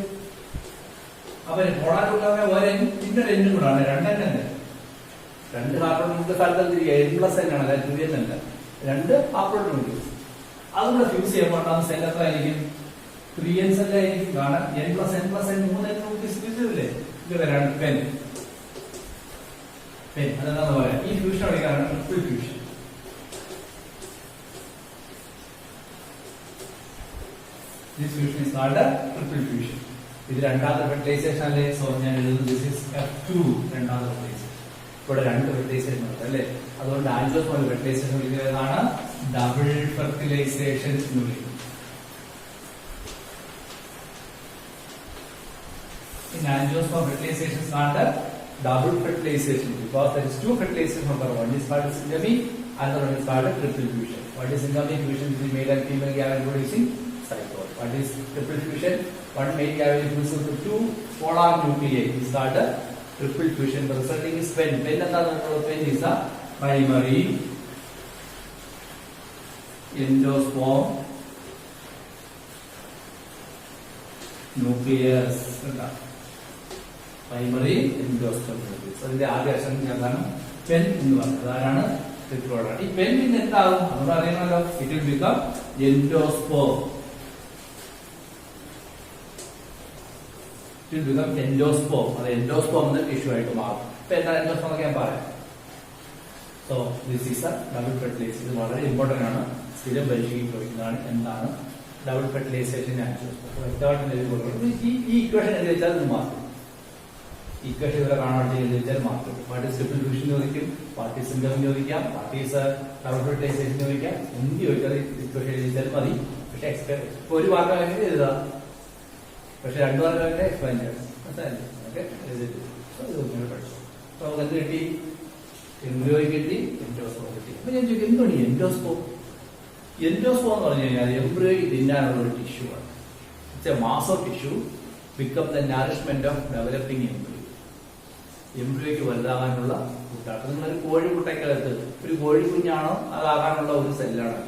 അപ്പൊ പോളാർ ന്യൂക്ലിയർ ഇന്നൊരു എന്നും കൂടാണ്. 2 തന്നെ 2 കാർബൺ ന്യൂക്ലിയസ് സ്ഥലത്ത് N+N ആണ്, അതായത് 2n അല്ല. 2 കാർബൺ ന്യൂക്ലിയസ് അതുകൂടെ ഫ്യൂസ് ചെയ്യുമ്പോൾ സെൽ എത്ര ആയിരിക്കും? 3n സെല്ലായിരിക്കും. കാരണം N+N+N 3n ന്യൂക്ലിയസ് ഫ്യൂസ് ചെയ്തില്ലേ? ഇത് വരാണ് പെൻ. അതെന്താന്ന് പറയാം. ഈ ഫ്യൂഷൻ വിളിക്കാനാണ് triple fusion. This fusion is called a triple fusion. ഇത് രണ്ടാമത്തെ ഫെർട്ടിലൈസേഷൻ അല്ലേ? സോ ഞാൻ എഴുതുന്നു this is F2, രണ്ടാമത്തെ ഫെർട്ടിലൈസേഷൻ. ഇവിടെ 2 ഫെർട്ടിലൈസേഷൻ ഉണ്ട് അല്ലേ? അതുകൊണ്ട് ആൻജിയോസ്പോം ഫെർട്ടിലൈസേഷൻ വിളിക്കുന്നതാണ് ഡബിൾ ഫെർട്ടിലൈസേഷൻ എന്ന് വിളിക്കുന്നത്. In angiosperm fertilization is called a double fertilization because there is 2 fertilization number. One is called syngamy, another one is called a triple fusion. What is syngamy? Fusion between male and female gamete producing zygote. What is triple fusion? One male gamete fuses with 2 polar nuclei is called a triple fusion. The resulting is pen. Pen is a primary endosperm nucleus. Primary endosperm nucleus. അതിന്റെ ആദ്യ അക്ഷരം എന്താണ്? Pen എന്ന് പറയുന്നത്. അതാണ് diploid. ഈ pen പിന്നെ എന്താകും? നമ്മൾ അറിയണമല്ലോ. It will become endosperm. It will become endosperm. അത് എൻഡോസ്പോം എന്ന ടിഷ്യൂ ആയിട്ട് മാറും. ഇപ്പൊ എന്താണ് എൻഡോസ്പോം എന്നൊക്കെ ഞാൻ പറയാം. So this is a double fertilization. ഇത് വളരെ ഇമ്പോർട്ടന്റ് ആണ്. സ്ഥിരം പരീക്ഷയ്ക്ക് ചോദിക്കുന്നതാണ് എന്താണ് ഡബിൾ ഫെർട്ടിലൈസേഷൻ. ഈ ഇക്വേഷൻ എഴുതി വെച്ചാൽ ഇത് മാറും. ഇക്വേഷൻ ഇവിടെ കാണാൻ ചോദിച്ചാൽ മാത്രം. വാട്ട് ഈസ് ട്രിപ്പിൾ ഫ്യൂഷൻ ചോദിക്കും, വാട്ട് ഈസ് സിംഗമി ചോദിക്കാം, വാട്ട് ഈസ് ഡബിൾ ഫെർട്ടിലൈസേഷൻ ചോദിക്കാം. എന്ത് ചോദിച്ചാൽ ഇക്വേഷൻ എഴുതിച്ചാൽ മതി. പക്ഷെ ഇപ്പൊ ഒരു വാർത്ത വേണ്ടി എഴുതാം, പക്ഷെ 2 വാർത്ത വേണ്ടി എക്സ്പ്ലെയിൻ ചെയ്യാം. മനസ്സിലായില്ലേ? ഓക്കെ, പഠിച്ചു. അപ്പൊ നമുക്ക് എന്ത് കിട്ടി? എംബ്രിയോ കിട്ടി, എൻഡോസ്പോം കിട്ടി. അപ്പൊ ഞാൻ ചോദിക്കും എന്താണ് ഈ എൻഡോസ്പോം? എൻഡോസ്പോം എന്ന് പറഞ്ഞു കഴിഞ്ഞാൽ എംബ്രിയോയ്ക്ക് തിന്നാനുള്ള ഒരു ടിഷ്യൂ ആണ്. It's A mass of tissue become the nourishment of developing embryo. എംബ്രിയോയ്ക്ക് വലുതാകാനുള്ള കൂട്ടാണ്. നിങ്ങളൊരു കോഴിമുട്ടയ്ക്കകത്ത് ഒരു കോഴിക്കുഞ്ഞാണോ അതാകാനുള്ള ഒരു സെല്ലാണ്.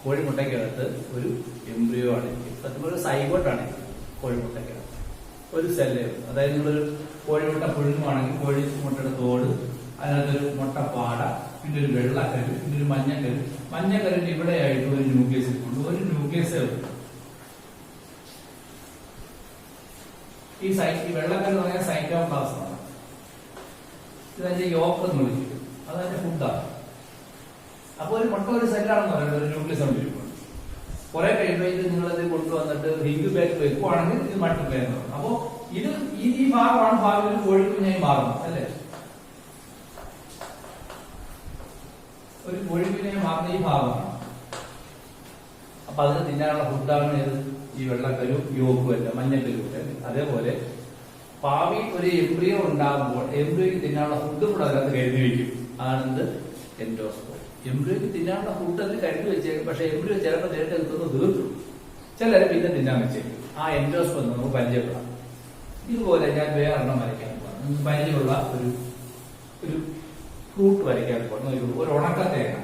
കോഴിമുട്ടയ്ക്കകത്ത് ഒരു എംബ്രിയോ ആണെങ്കിൽ സത്യം ഒരു സൈഗോട്ടാണ്. കോഴിമുട്ടയ്ക്കകത്ത് ഒരു സെല്ല്, അതായത് നിങ്ങളൊരു കോഴിമുട്ട പുഴുങ്ങുവാണെങ്കിൽ കോഴിമുട്ടയുടെ തോട്, അതിനകത്തൊരു മുട്ടപ്പാട, പിന്നെ ഒരു വെള്ളക്കരു, പിന്നെ ഒരു മഞ്ഞക്കരു. മഞ്ഞക്കരുവിന് ഇവിടെയായിട്ട് ഒരു ന്യൂക്ലിയസ് ഉണ്ട്, ഒരു ന്യൂക്ലിയസ്. ഈ വെള്ളക്കരു എന്ന് പറഞ്ഞാൽ സൈറ്റോപ്ലാസം ആണ്. ഇതതിന്റെ യോക്ക് എന്ന് വിളിക്കും, അതതിന്റെ ഫുഡാണ്. അപ്പൊ ഒരു മൊട്ട ഒരു സെല്ലാണെന്ന് പറയുന്നത് ഒരു ന്യൂക്ലിയസ് കൊണ്ടിരിക്കും. കുറെ കഴിയുമ്പോൾ ഇത് നിങ്ങളിത് കൊണ്ടുവന്നിട്ട് ഇൻക്യുബേറ്റർ വെക്കുവാണെങ്കിൽ ഇത് മൾട്ടിപ്ലൈ എന്ന് പറയും. അപ്പോ ഇത് ഈ ഭാഗമാണ് ഭാവിയിൽ കോഴിക്കുഞ്ഞായി മാറുന്നത് അല്ലേ? ഒരു കോഴിക്കുഞ്ഞായി മാറുന്ന ഈ ഭാഗമാണ്. അപ്പൊ അതിന് തിന്നാനുള്ള ഫുഡാണ് ഏത്? ഈ വെള്ളക്കരു, യോക്കും അല്ല, മഞ്ഞക്കരു അല്ലേ? അതേപോലെ ഭാവി ഒരു എംബ്രിയോ ഉണ്ടാകുമ്പോൾ എംബ്രിയോയ്ക്ക് തിന്നാനുള്ള ഫുഡ് കൂടെ അതിനകത്ത് കരുതി വയ്ക്കും. അതാണെന്ത്? എൻഡോസ്പോം. എംബ്രിയോയ്ക്ക് തിന്നാനുള്ള ഫുഡ് അതിൽ കരുതി വെച്ചേക്കും. പക്ഷെ എംബ്രിയോ ചിലപ്പോൾ നേരിട്ട് എത്തുന്നത് തീർക്കും, ചിലര് പിന്നെ തിന്നാൻ വെച്ചേക്കും. ആ എൻഡോസ്പോം നമുക്ക് പരിചയപ്പെടാം. ഇതുപോലെ ഞാൻ വേറെ എണ്ണം വരയ്ക്കാൻ പോകുന്നു. പരിചയമുള്ള ഒരു ഫ്രൂട്ട് വരയ്ക്കാൻ പോകുന്നു. ഒരു ഉണക്ക തേങ്ങ.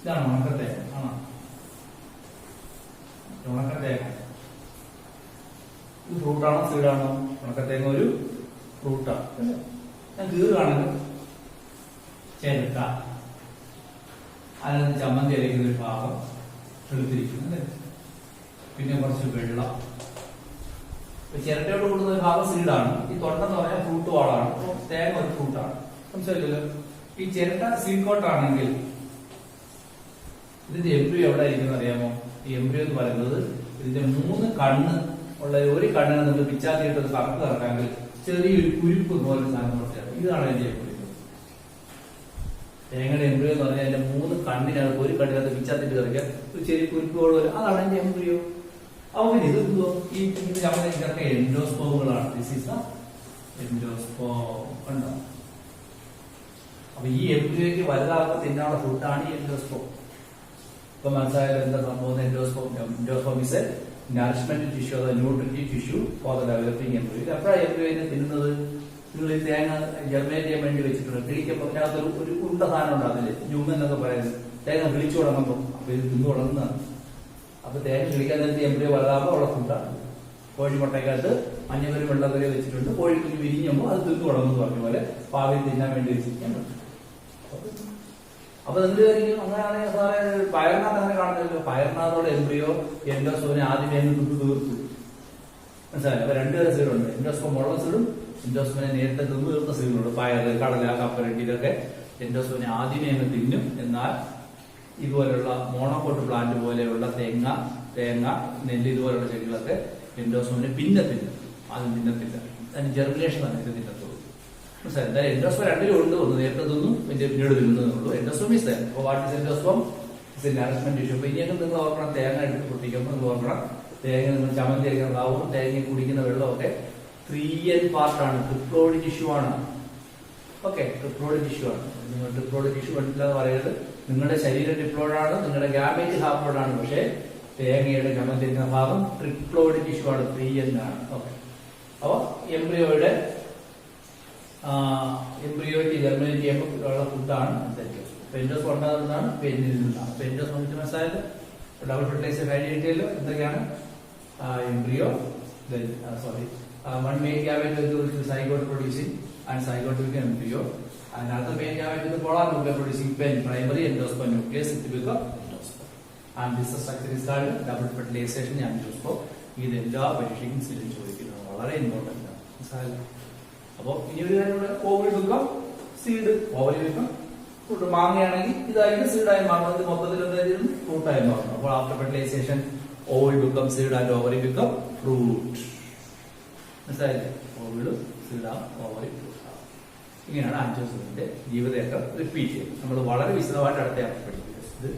ഇതാണ് ഉണക്ക തേങ്ങ. ആണോ? ഉണക്ക തേങ്ങ ഇത് ഫ്രൂട്ടാണോ സീഡാണോ? ഉണക്ക തേങ്ങ ഒരു ഫ്രൂട്ടാണ്. ഞാൻ കീറുകയാണെങ്കിൽ ചിരട്ട, അതിനകത്ത് ചമ്മന്തി അരയ്ക്കുന്ന ഒരു ഭാഗം എടുത്തിരിക്കുന്നു അല്ലേ? പിന്നെ കുറച്ച് വെള്ളം. ചിരട്ടയോട് കൂടുന്ന ഒരു ഭാഗം സീഡാണ്. ഈ തൊണ്ടെന്ന് പറഞ്ഞാൽ ഫ്രൂട്ട് വാളാണ്. തേങ്ങ ഒരു ഫ്രൂട്ടാണ്. മനസ്സിലായില്ലല്ലോ? ഈ ചിരട്ട സീഡ് കോട്ടാണെങ്കിൽ ഇതിന്റെ എംബ്രിയോ എവിടെ ഇരിക്കുന്നത് അറിയാമോ? ഈ എംബ്രിയോ എന്ന് പറയുന്നത് ഇതിന്റെ 3 കണ്ണ് ഉള്ള ഒരു കണ്ണിനെ നമ്മൾ പിച്ചാത്തിയിട്ട് ഒരു കറക്ക് കറക്കാമെങ്കിൽ ചെറിയൊരു കുരുപ്പ് പോലെ സാധനം കൊടുത്തത്. ഇതാണ് എന്റെ എംബ്രിയോ. തേങ്ങയുടെ എംബ്രിയോ എന്ന് പറഞ്ഞാൽ അതിന്റെ 3 കണ്ണിനകത്ത് ഒരു കണ്ണിനകത്ത് പിച്ചാത്തിട്ട് കറക്കാൻ ഒരു ചെറിയ കുരുപ്പുകൾ. അതാണ് എന്റെ എംബ്രിയോ. അപ്പൊ പിന്നെ ഇത് ഈ ചമ്മന്തി എൻഡോസ്പോമുകളാണ്. This is the endosperm. കണ്ടോ? അപ്പൊ ഈ എംബ്രിയോയ്ക്ക് വലുതാകുമ്പോൾ തിന്നാനുള്ള ഫുഡാണ് ഈ എൻഡോസ്പോം. ഇപ്പൊ മനസ്സിലായാലും എന്താ സംഭവം? Endosperm is a nourishment tissue, അത് nutritive tissue for the developing embryo. ഇത് എപ്പോഴാണ് എംബ്രിയോനെ തിന്നുന്നത്? നിങ്ങൾ ഈ തേങ്ങ ജർമ്മേറ്റ് ചെയ്യാൻ വേണ്ടി വെച്ചിട്ടുണ്ട്. കിളിക്കുമ്പോൾ അതിനകത്ത് ഒരു ഉണ്ട സാധനം ഉണ്ട്, അതില് ന്യൂമൻ എന്നൊക്കെ പറയുന്നത്. തേങ്ങ കിളിച്ചു തുടങ്ങുമ്പോൾ അപ്പൊ ഇത് തിന്നു തുടങ്ങുന്നതാണ്. അപ്പൊ തേങ്ങ കിളിക്കാൻ നേരത്തെ എംബ്രിയോ വലുതാകുമ്പോൾ ഉള്ള ഫുഡാണ്. കോഴിമുട്ടയ്ക്കകത്ത് മഞ്ഞക്കരി വെള്ളക്കരി വെച്ചിട്ടുണ്ട്. കോഴിക്കുഞ്ഞ് വിരിഞ്ഞുമ്പോൾ അത് തിന്നു തുടങ്ങുന്നു പറഞ്ഞ പോലെ ഭാവിയിൽ തിന്നാൻ വേണ്ടി വെച്ചിരിക്കാൻ പറ്റും. അപ്പൊ എന്ത് കാര്യം അങ്ങനെയാണെങ്കിൽ സാറേ പയറിനകത്ത് അങ്ങനെ കാണുന്നില്ലല്ലോ. പയറിനകത്തോടെ എംബ്രിയോ എൻഡോസ്പോമിനെ ആദ്യമേ തിന്നു തീർത്തു. മനസ്സിലായി? അപ്പൊ 2 തരം സീഡുണ്ട്. എൻഡോസ്പോം ഉള്ള സീഡും എൻഡോസ്പോമിനെ നേരത്തെ തിന്നു തീർത്ത സീഡുണ്ട്. പയറ്, കടല, കപ്പലണ്ടി ഇതൊക്കെ എൻഡോസ്പോമിനെ ആദ്യമേ അങ്ങ് തിന്നും. എന്നാൽ ഇതുപോലുള്ള മോണോകോട്ട് പ്ലാന്റ് പോലെയുള്ള തേങ്ങ, നെല്ല് ഇതുപോലുള്ള ചെടികളൊക്കെ എൻഡോസ്പോമിനെ പിന്നെ തിന്നും. ആദ്യം തിന്നത്തില്ല. അതിന് ജെർമിനേഷൻ തന്നെ ഇത് തിന്നത്തുള്ളൂ. മനസ്സിലായി? എൻഡോസ്പോം 2 ഉണ്ട്. ഒന്ന് നേരത്തെ തിന്നും, പിന്നെ പിന്നീട് തിന്നുന്നുള്ളൂ. Endosperm is there. അപ്പോൾ what is endosperm? It's a nourishment tissue. അപ്പൊ ഇനിയൊക്കെ നിങ്ങൾ ഓർക്കണം, തേങ്ങ എടുത്ത് പൊട്ടിക്കുമ്പോൾ നിങ്ങൾ ഓർക്കണം, തേങ്ങ നിങ്ങൾ ചമ്മന്തി അരിക്കുന്നതാവും, തേങ്ങ കുടിക്കുന്ന വെള്ളമൊക്കെ 3N പാർട്ടാണ്. ട്രിപ്ലോയിഡ് ടിഷ്യൂ ആണ്. ഓക്കെ, ട്രിപ്ലോയിഡ് ടിഷ്യൂ ആണ്. നിങ്ങൾ ട്രിപ്ലോയിഡ് ടിഷ്യൂ കണ്ടില്ല എന്ന് പറയരുത്. നിങ്ങളുടെ ശരീരം ട്രിപ്ലോയിഡ് ആണ്, നിങ്ങളുടെ ഗാമേറ്റ് ഹാപ്ലോയിഡ് ആണ്. പക്ഷേ തേങ്ങയുടെ ചമ്മന്തി അരിക്കുന്ന ഭാഗം ട്രിപ്ലോയിഡ് ടിഷ്യൂ ആണ്, 3N ആണ്. ഓക്കെ, അപ്പൊ എംബ്രിയോയ്ക്ക് ജർമിനേറ്റ് ചെയ്യുമ്പോൾ ഉള്ള ഫുഡാണ് എൻഡോസ്പോം. ഉണ്ടാകുന്നതാണ് പെന്നിൽ നിന്നാണ്. എൻഡോസ്പോം മനസ്സിലായത്? ഡബിൾ ഫെർട്ടിലൈസേഷൻ കഴിഞ്ഞിട്ടില്ലോ. എന്തൊക്കെയാണ്? Embryo, one main gamete is zygote producing and zygote will become embryo, and another main gamete is polar nucleus producing pen, primary endosperm nucleus, it will become endosperm. And this structure is called double fertilization angiosperm. ഇത് എല്ലാ പരീക്ഷയ്ക്കും സ്ഥിരം ചോദിക്കുന്നത് വളരെ important ആണ്. മനസ്സിലായല്ലോ? അപ്പൊ ഇനി ഒരു കാര്യമുള്ള ഓവൽ വെക്കാം, സീഡ്. ഓവൽ വെക്കാം, ഫ്രൂട്ട്. മാങ്ങയാണെങ്കിൽ ഇതായിരിക്കും സീഡായി മാറുന്നത്. മൊത്തത്തിൽ എന്തായാലും ഫ്രൂട്ടായി മാറുന്നു. അപ്പോൾ ആഫ്റ്റർ ഫെർട്ടിലൈസേഷൻ ഓവൽ വെക്കാം സീഡ് ആൻഡ് ഓവറി വെക്കാം ഫ്രൂട്ട്. മനസ്സിലായില്ലേ? ഓവലും സീഡാം, ഓവറി ഫ്രൂട്ടാം. ഇങ്ങനെയാണ് ആൻജിയോസ്പോമിന്റെ ജീവിതചക്രം റിപ്പീറ്റ് ചെയ്യുന്നത്. നമ്മൾ വളരെ വിശദമായിട്ട് അടുത്ത പഠിക്കുന്നത്. ഇത്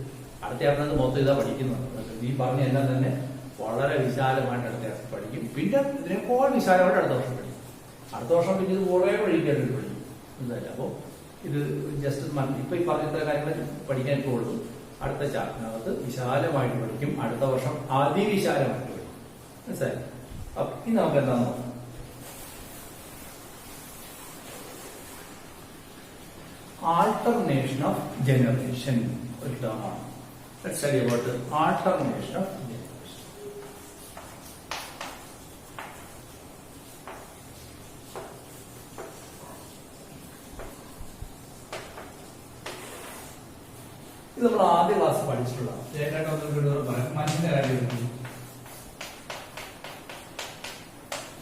അടുത്ത മൊത്തം ഇതാ പഠിക്കുന്നത്. ഈ പറഞ്ഞ എല്ലാം തന്നെ വളരെ വിശാലമായിട്ട് അടുത്ത പഠിക്കും. പിന്നെ ഇതിനേക്കാൾ വിശാലമായിട്ട് അടുത്ത വർഷം പഠിക്കും. അടുത്ത വർഷം പിന്നെ ഇത് കുറേ പഠിക്കാനായിട്ട് പഠിക്കും. എന്തായാലും അപ്പോൾ ഇത് ജസ്റ്റ് ഇപ്പൊ ഈ പറഞ്ഞ കാര്യങ്ങൾ പഠിക്കാൻ പോകുള്ളൂ. അടുത്ത ചാപ്റ്ററിനകത്ത് വിശാലമായിട്ട് പഠിക്കും. അടുത്ത വർഷം അതിവിശാലമായിട്ട് പഠിക്കും. മനസ്സിലായി? അപ്പൊ ഇനി നമുക്ക് എന്താ നോക്കാം. Alternation of generation ഒരു ടേമാണ്. Let's study about the alternation of generation. ഇത് നമ്മൾ ആദ്യ ക്ലാസ് പഠിച്ചിട്ടുള്ള പറയാം. മനുഷ്യന്റെ കാര്യം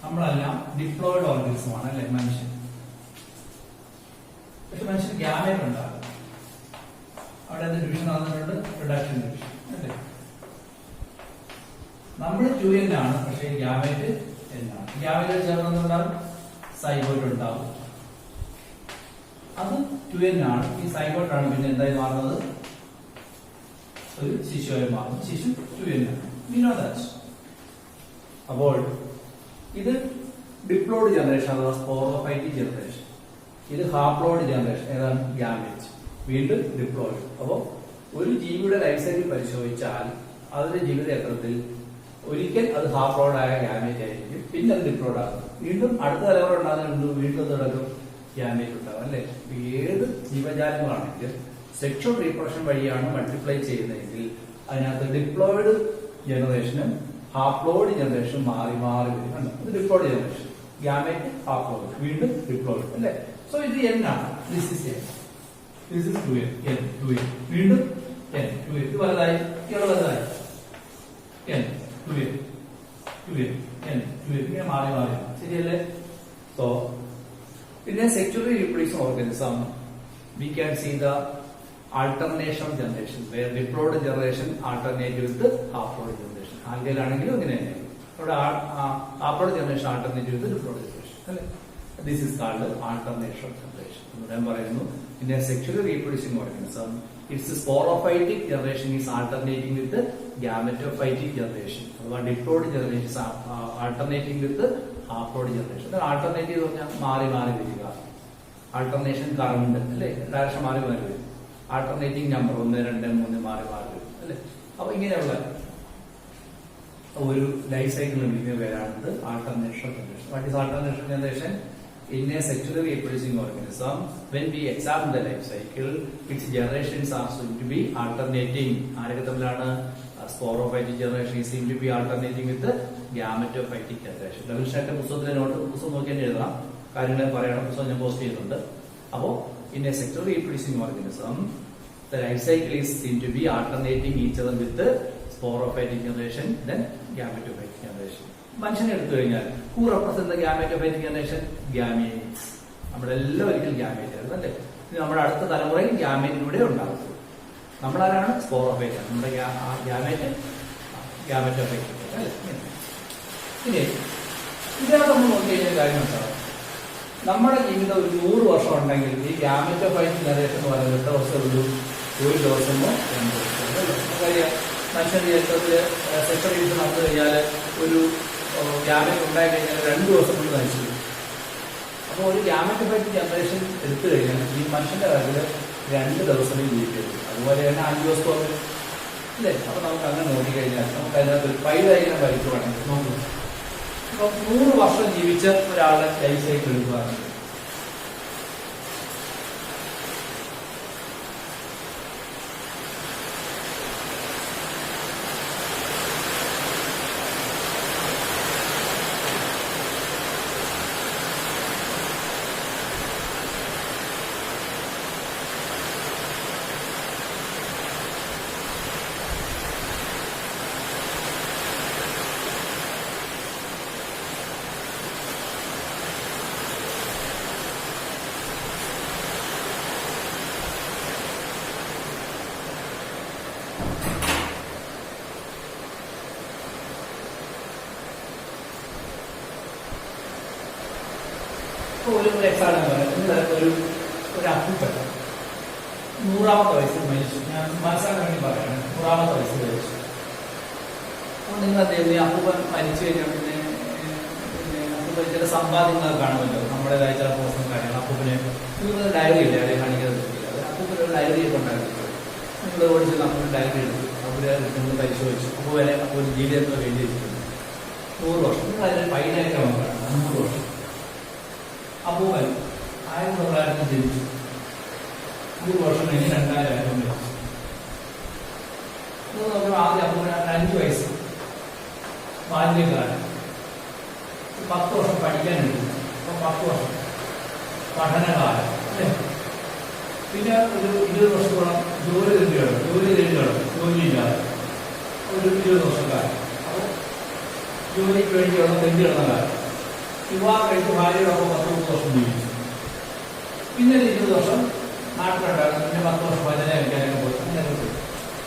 നമ്മളെല്ലാം ഡിപ്ലോയിഡ് ഓർഗാനിസം ആണ് അല്ലെ മനുഷ്യൻ. പക്ഷെ മനുഷ്യൻ ഗ്യാമേറ്റ് ഉണ്ടാകും. അവിടെ എന്ത് ഡിവിഷൻ നടന്നിട്ടുണ്ട്? റിഡക്ഷൻ ഡിവിഷൻ അല്ലേ. നമ്മൾ 2n ആണ്, പക്ഷെ ഗ്യാമേറ്റ് എന്നാണ്. ഗ്യാമേറ്റ് ചേർന്നുണ്ടാകും സൈഗോട്ട് ഉണ്ടാവും. അത് 2n ആണ്. ഈ സൈഗോട്ടാണ് പിന്നെ എന്തായി മാറുന്നത്? ഒരു ശിശുവായി മാറും. ശിശു 2n ആണ്. വിനോദാച്ച്. അപ്പോൾ ഇത് ഡിപ്ലോയിഡ് ജനറേഷൻ അഥവാ സ്പോറോഫൈറ്റിക് ജനറേഷൻ. ഇത് ഹാപ്ലോയിഡ് ജനറേഷൻ. ഏതാണ്? ഗ്യാമേറ്റ്. വീണ്ടും ഡിപ്ലോയിഡ്. അപ്പോൾ ഒരു ജീവിയുടെ ലൈഫ് സൈക്കിൾ പരിശോധിച്ചാൽ അതിന്റെ ജീവിതചക്രത്തിൽ ഒരിക്കൽ അത് ഹാപ്ലോയിഡ് ആയ ഗ്യാമേറ്റ് ആയിരിക്കും, പിന്നെ അത് ഡിപ്ലോയിഡ് ആകും. വീണ്ടും അടുത്ത തലമുറ ഉണ്ടാകുന്നുണ്ട്, വീണ്ടും തുടക്കം ഗ്യാമേറ്റ് ഉണ്ടാകും അല്ലെ. ഏത് ജീവജാലങ്ങളാണെങ്കിലും സെക്ഷൽ റീപ്രൊഡക്ഷൻ വഴിയാണ് മൾട്ടിപ്ലൈ ചെയ്യുന്നതെങ്കിൽ അതിനകത്ത് ഡിപ്ലോയിഡ് ജനറേഷനും ഹാപ്ലോയിഡ് ജനറേഷൻ മാറി മാറി വരും. ഇത് ഡിപ്ലോയിഡ് ജനറേഷൻ, ഗ്യാമേറ്റ്, ഹാപ്ലോയിഡ്, വീണ്ടും ഡിപ്ലോയിഡ് അല്ലെ. സോ ഇത് n ആണ്. This is n. This is 2n. n 2n. വീണ്ടും n 2n. ഇത് വലുതായി, ഇവിടെ വലുതായി n 2n 2n n 2n ഇങ്ങനെ മാറി മാറി. ശരിയല്ലേ? സോ പിന്നെ sexually reproducing organism we can see the alternation of generation where diploid generation alternate with the haploid generation. ആൽഗയിലാണെങ്കിലും അങ്ങനെ തന്നെ. അവിടെ haploid generation alternate with the diploid generation അല്ലേ. This is called alternation of generation. ഞാൻ പറയുന്നു in a sexually reproducing organism its sporophytic generation is alternating with the gametophytic generation. അഥവാ diploid generation is alternating with the haploid generation. Alternate എന്ന് പറഞ്ഞാൽ മാറി മാറി വരിക. Alternation current അല്ലെ, direction മാറി മാറി വരും. ആൾട്ടർനേറ്റിംഗ് നമ്പർ 1 2 3 മാറി മാറി വരും അല്ലെ. അപ്പൊ ഇങ്ങനെയുള്ള ഒരു ലൈഫ് സൈക്കിളിൽ വിളിക്കുന്ന പേരാണ് alternation generation. What is alternation generation? In a sexually reproducing organism, when we examine the life cycle, its generations are seen to be alternating. ആരൊക്കെ തമ്മിലാണ്? Sporophytic generation is seen to be alternating with the gametophytic generation. ലളിതമായിട്ട് പുസ്തകത്തിലെ not പുസ്തകം നോക്കി തന്നെ എഴുതാം, കാര്യങ്ങൾ പറയണം. പുസ്തകം ഞാൻ പോസ്റ്റ് ചെയ്യുന്നുണ്ട്. അപ്പോ in a sexually reproducing organism, the life cycle is seen to be alternating each other with the sporophytic generation, then gametophytic generation. മനുഷ്യനെ എടുത്തു കഴിഞ്ഞാൽ who represent the gametophytic generation? Gametes. നമ്മളെല്ലാം ഒരിക്കൽ ഗ്യാമേറ്റ് ആയിരുന്നു അല്ലേ. നമ്മുടെ അടുത്ത തലമുറയിൽ ഗ്യാമേറ്റിലൂടെ ഉണ്ടാകും. നമ്മളാരാണ്? സ്പോറോഫൈറ്റ്. നമ്മുടെ ഗ്യാമറ്റോഫൈറ്റ് അല്ലേ. ഇനി ഇതിനകത്ത് നമ്മൾ നോക്കി കഴിഞ്ഞാൽ കാര്യം ഉണ്ടാവും. നമ്മുടെ ജീവിതം ഒരു 100 വർഷം ഉണ്ടെങ്കിൽ ഈ ഗ്യാമറ്റോഫൈറ്റ് ജനറേഷൻ എന്ന് പറയുന്നത് എത്ര വർഷം ഉള്ളൂ? 1 ദിവസമോ 2 ദിവസമോ അല്ലേ. നമുക്കറിയാം മനുഷ്യന്റെ ചരിത്രത്തിൽ സെക്ഷൻ ഡിവിഷൻ നടന്നു കഴിഞ്ഞാൽ ഒരു ഗ്യാമറ്റ് ഉണ്ടായി കഴിഞ്ഞാൽ 2 ദിവസം കൊണ്ട് നശിച്ചു. അപ്പോൾ ഒരു ഗ്യാമറ്റോഫൈറ്റ് ജനറേഷൻ എടുത്തു കഴിഞ്ഞാൽ ഈ മനുഷ്യന്റെ കാര്യത്തിൽ 2 ദിവസമേ ജീവിക്കുള്ളൂ. അതുപോലെ തന്നെ 5 ദിവസം അല്ലേ. അപ്പൊ നമുക്ക് അങ്ങനെ നോക്കിക്കഴിഞ്ഞാൽ നമുക്ക് അതിനകത്ത് 5 ഇങ്ങനെ ഭരിക്കുവാണെങ്കിൽ നോക്കും. അപ്പൊ 100 വർഷം ജീവിച്ച ഒരാളുടെ ലൈഫ് സൈക്കിൾ എടുക്കുകയാണെങ്കിൽ ഒരു എക്സാമ്പിൾ പറയാം. ഒരു അപ്പൂപ്പൻ 100ാമത്തെ വയസ്സിൽ മരിച്ചു. ഞാൻ മനസ്സിലാക്കാൻ വേണ്ടി പറയാണ്. 100ാമത്തെ വയസ്സിൽ മരിച്ചു. അപ്പോൾ നിങ്ങൾ അദ്ദേഹം അപ്പൂപ്പൻ മരിച്ചു കഴിഞ്ഞാൽ പിന്നെ അപ്പൂപ്പൻ ചില സമ്പാദ്യങ്ങളൊക്കെ കാണുമല്ലോ. നമ്മുടേതായ ചില പോസ്റ്റും കാര്യങ്ങൾ. അപ്പൂപ്പന് നിങ്ങൾക്ക് ഡയറി ഇല്ല, ആരെയും കാണിക്കാതെ പറ്റില്ല. അപ്പൂപ്പന് ഒരു ഡയറിയൊക്കെ ഉണ്ടായിരുന്നു. നിങ്ങൾ ഓടിച്ച് നമ്മൾ ഡയറി എടുത്തു. അവര് നിങ്ങൾ പരിശോധിച്ചു. അപ്പോൾ വരെ അപ്പോൾ ഒരു ജീവിതത്തിൽ വേണ്ടി വെച്ചിട്ടുണ്ട് 100 വർഷം. നിങ്ങൾ അതിന് ഫൈനായിട്ട് നോക്കണം. 100 വർഷം. അപ്പൂപ്പൻ 1900 ജനിച്ചു. 100 വർഷം കഴിഞ്ഞ് 2000 മരിച്ചു. നോക്കുമ്പോൾ ആദ്യം അപ്പൂപ്പൻ 5 വയസ്സ് ബാല്യകാലം. 10 വർഷം പഠിക്കാൻ എടുക്കും. അപ്പൊ 10 വർഷം പഠനകാലം അല്ലേ. പിന്നെ ഒരു 20 വർഷത്തോളം ജോലി ജോലിയില്ലാതെ ഒരു 20 വർഷക്കാലം. അപ്പോൾ ജോലിക്ക് വേണ്ടിയുള്ള തെണ്ടി കിടന്ന കാലം. വിവാഹം കഴിച്ച് ഭാര്യയോടൊപ്പം 10-30 വർഷം ജീവിച്ചു. പിന്നെ ഒരു 20 വർഷം നാട്ടിലുണ്ടായിരുന്നു. പിന്നെ 10 വർഷം ഭജന കഴിക്കാനൊക്കെ പോയി. അങ്ങനെയൊക്കെ പോയി.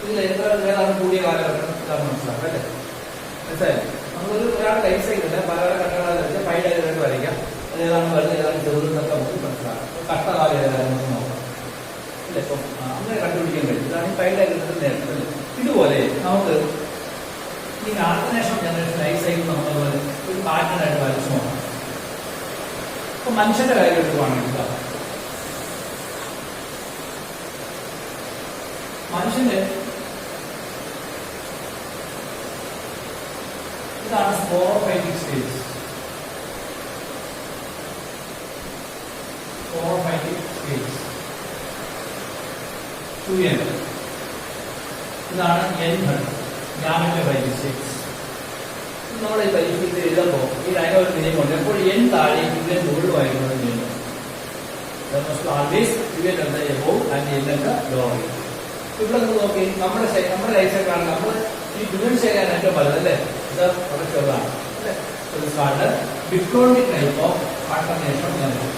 ഇതിൽ ഏതാണ് കൂടിയ കാലഘട്ടം ഇതാണ് മനസ്സിലാക്കാം അല്ലേ? മനസ്സിലായി? നമ്മളൊരു ഒരാൾ ലൈഫ് സൈക്കിളില്ല പല ഘട്ടങ്ങളെ വെച്ച് പൈഡായിട്ട് വരയ്ക്കാം. അത് ഏതാണ് വലുത് ഏതാണ് ചെറുതെന്നൊക്കെ നമുക്ക് മനസ്സിലാക്കാം. കഷ്ടകാലം ഏതാണെന്ന് നോക്കാം അല്ലേ? ഇപ്പം അങ്ങനെ കണ്ടുപിടിക്കാൻ കഴിയും. ഇതാണ് പൈഡായിട്ട് നേട്ടം അല്ലേ? ഇതുപോലെ നമുക്ക് ഈ ആൾട്ടർനേഷൻ ജനറേഷൻ ലൈഫ് സൈക്കിൾ നമ്മളതുപോലെ ഒരു പാറ്റേണായിട്ട് വരച്ചു നോക്കാം. ഇപ്പൊ മനുഷ്യന്റെ കാര്യം എടുക്കുവാണെങ്കിൽ മനുഷ്യന്റെ ഇതാണ് sporophytic stage. Sporophytic stage 2n. ഇതാണ് n ഘട്ടം ഗാമറ്റോഫൈറ്റിക് സ്റ്റേജ്. നമ്മൾ ഈ പരീക്ഷയിൽ എഴുതുമ്പോൾ ഈ അതിനൊരു നിയമമുണ്ട്. എപ്പോൾ n താഴെ n മുകളിലുമായിരിക്കുന്നത് നിയമം. Always above and n lower. ഇവിടെ നിന്ന് നോക്കി നമ്മുടെ ലൈഫ് സൈക്കിളാണ് നമ്മൾ ഈ ഡ്യുവൽ ചെയ്യാൻ ഏറ്റവും വലുത് അല്ലേ? ഇത് വളരെ ചെറുതാണ് അല്ലേ? Dichroic type of alternation generation.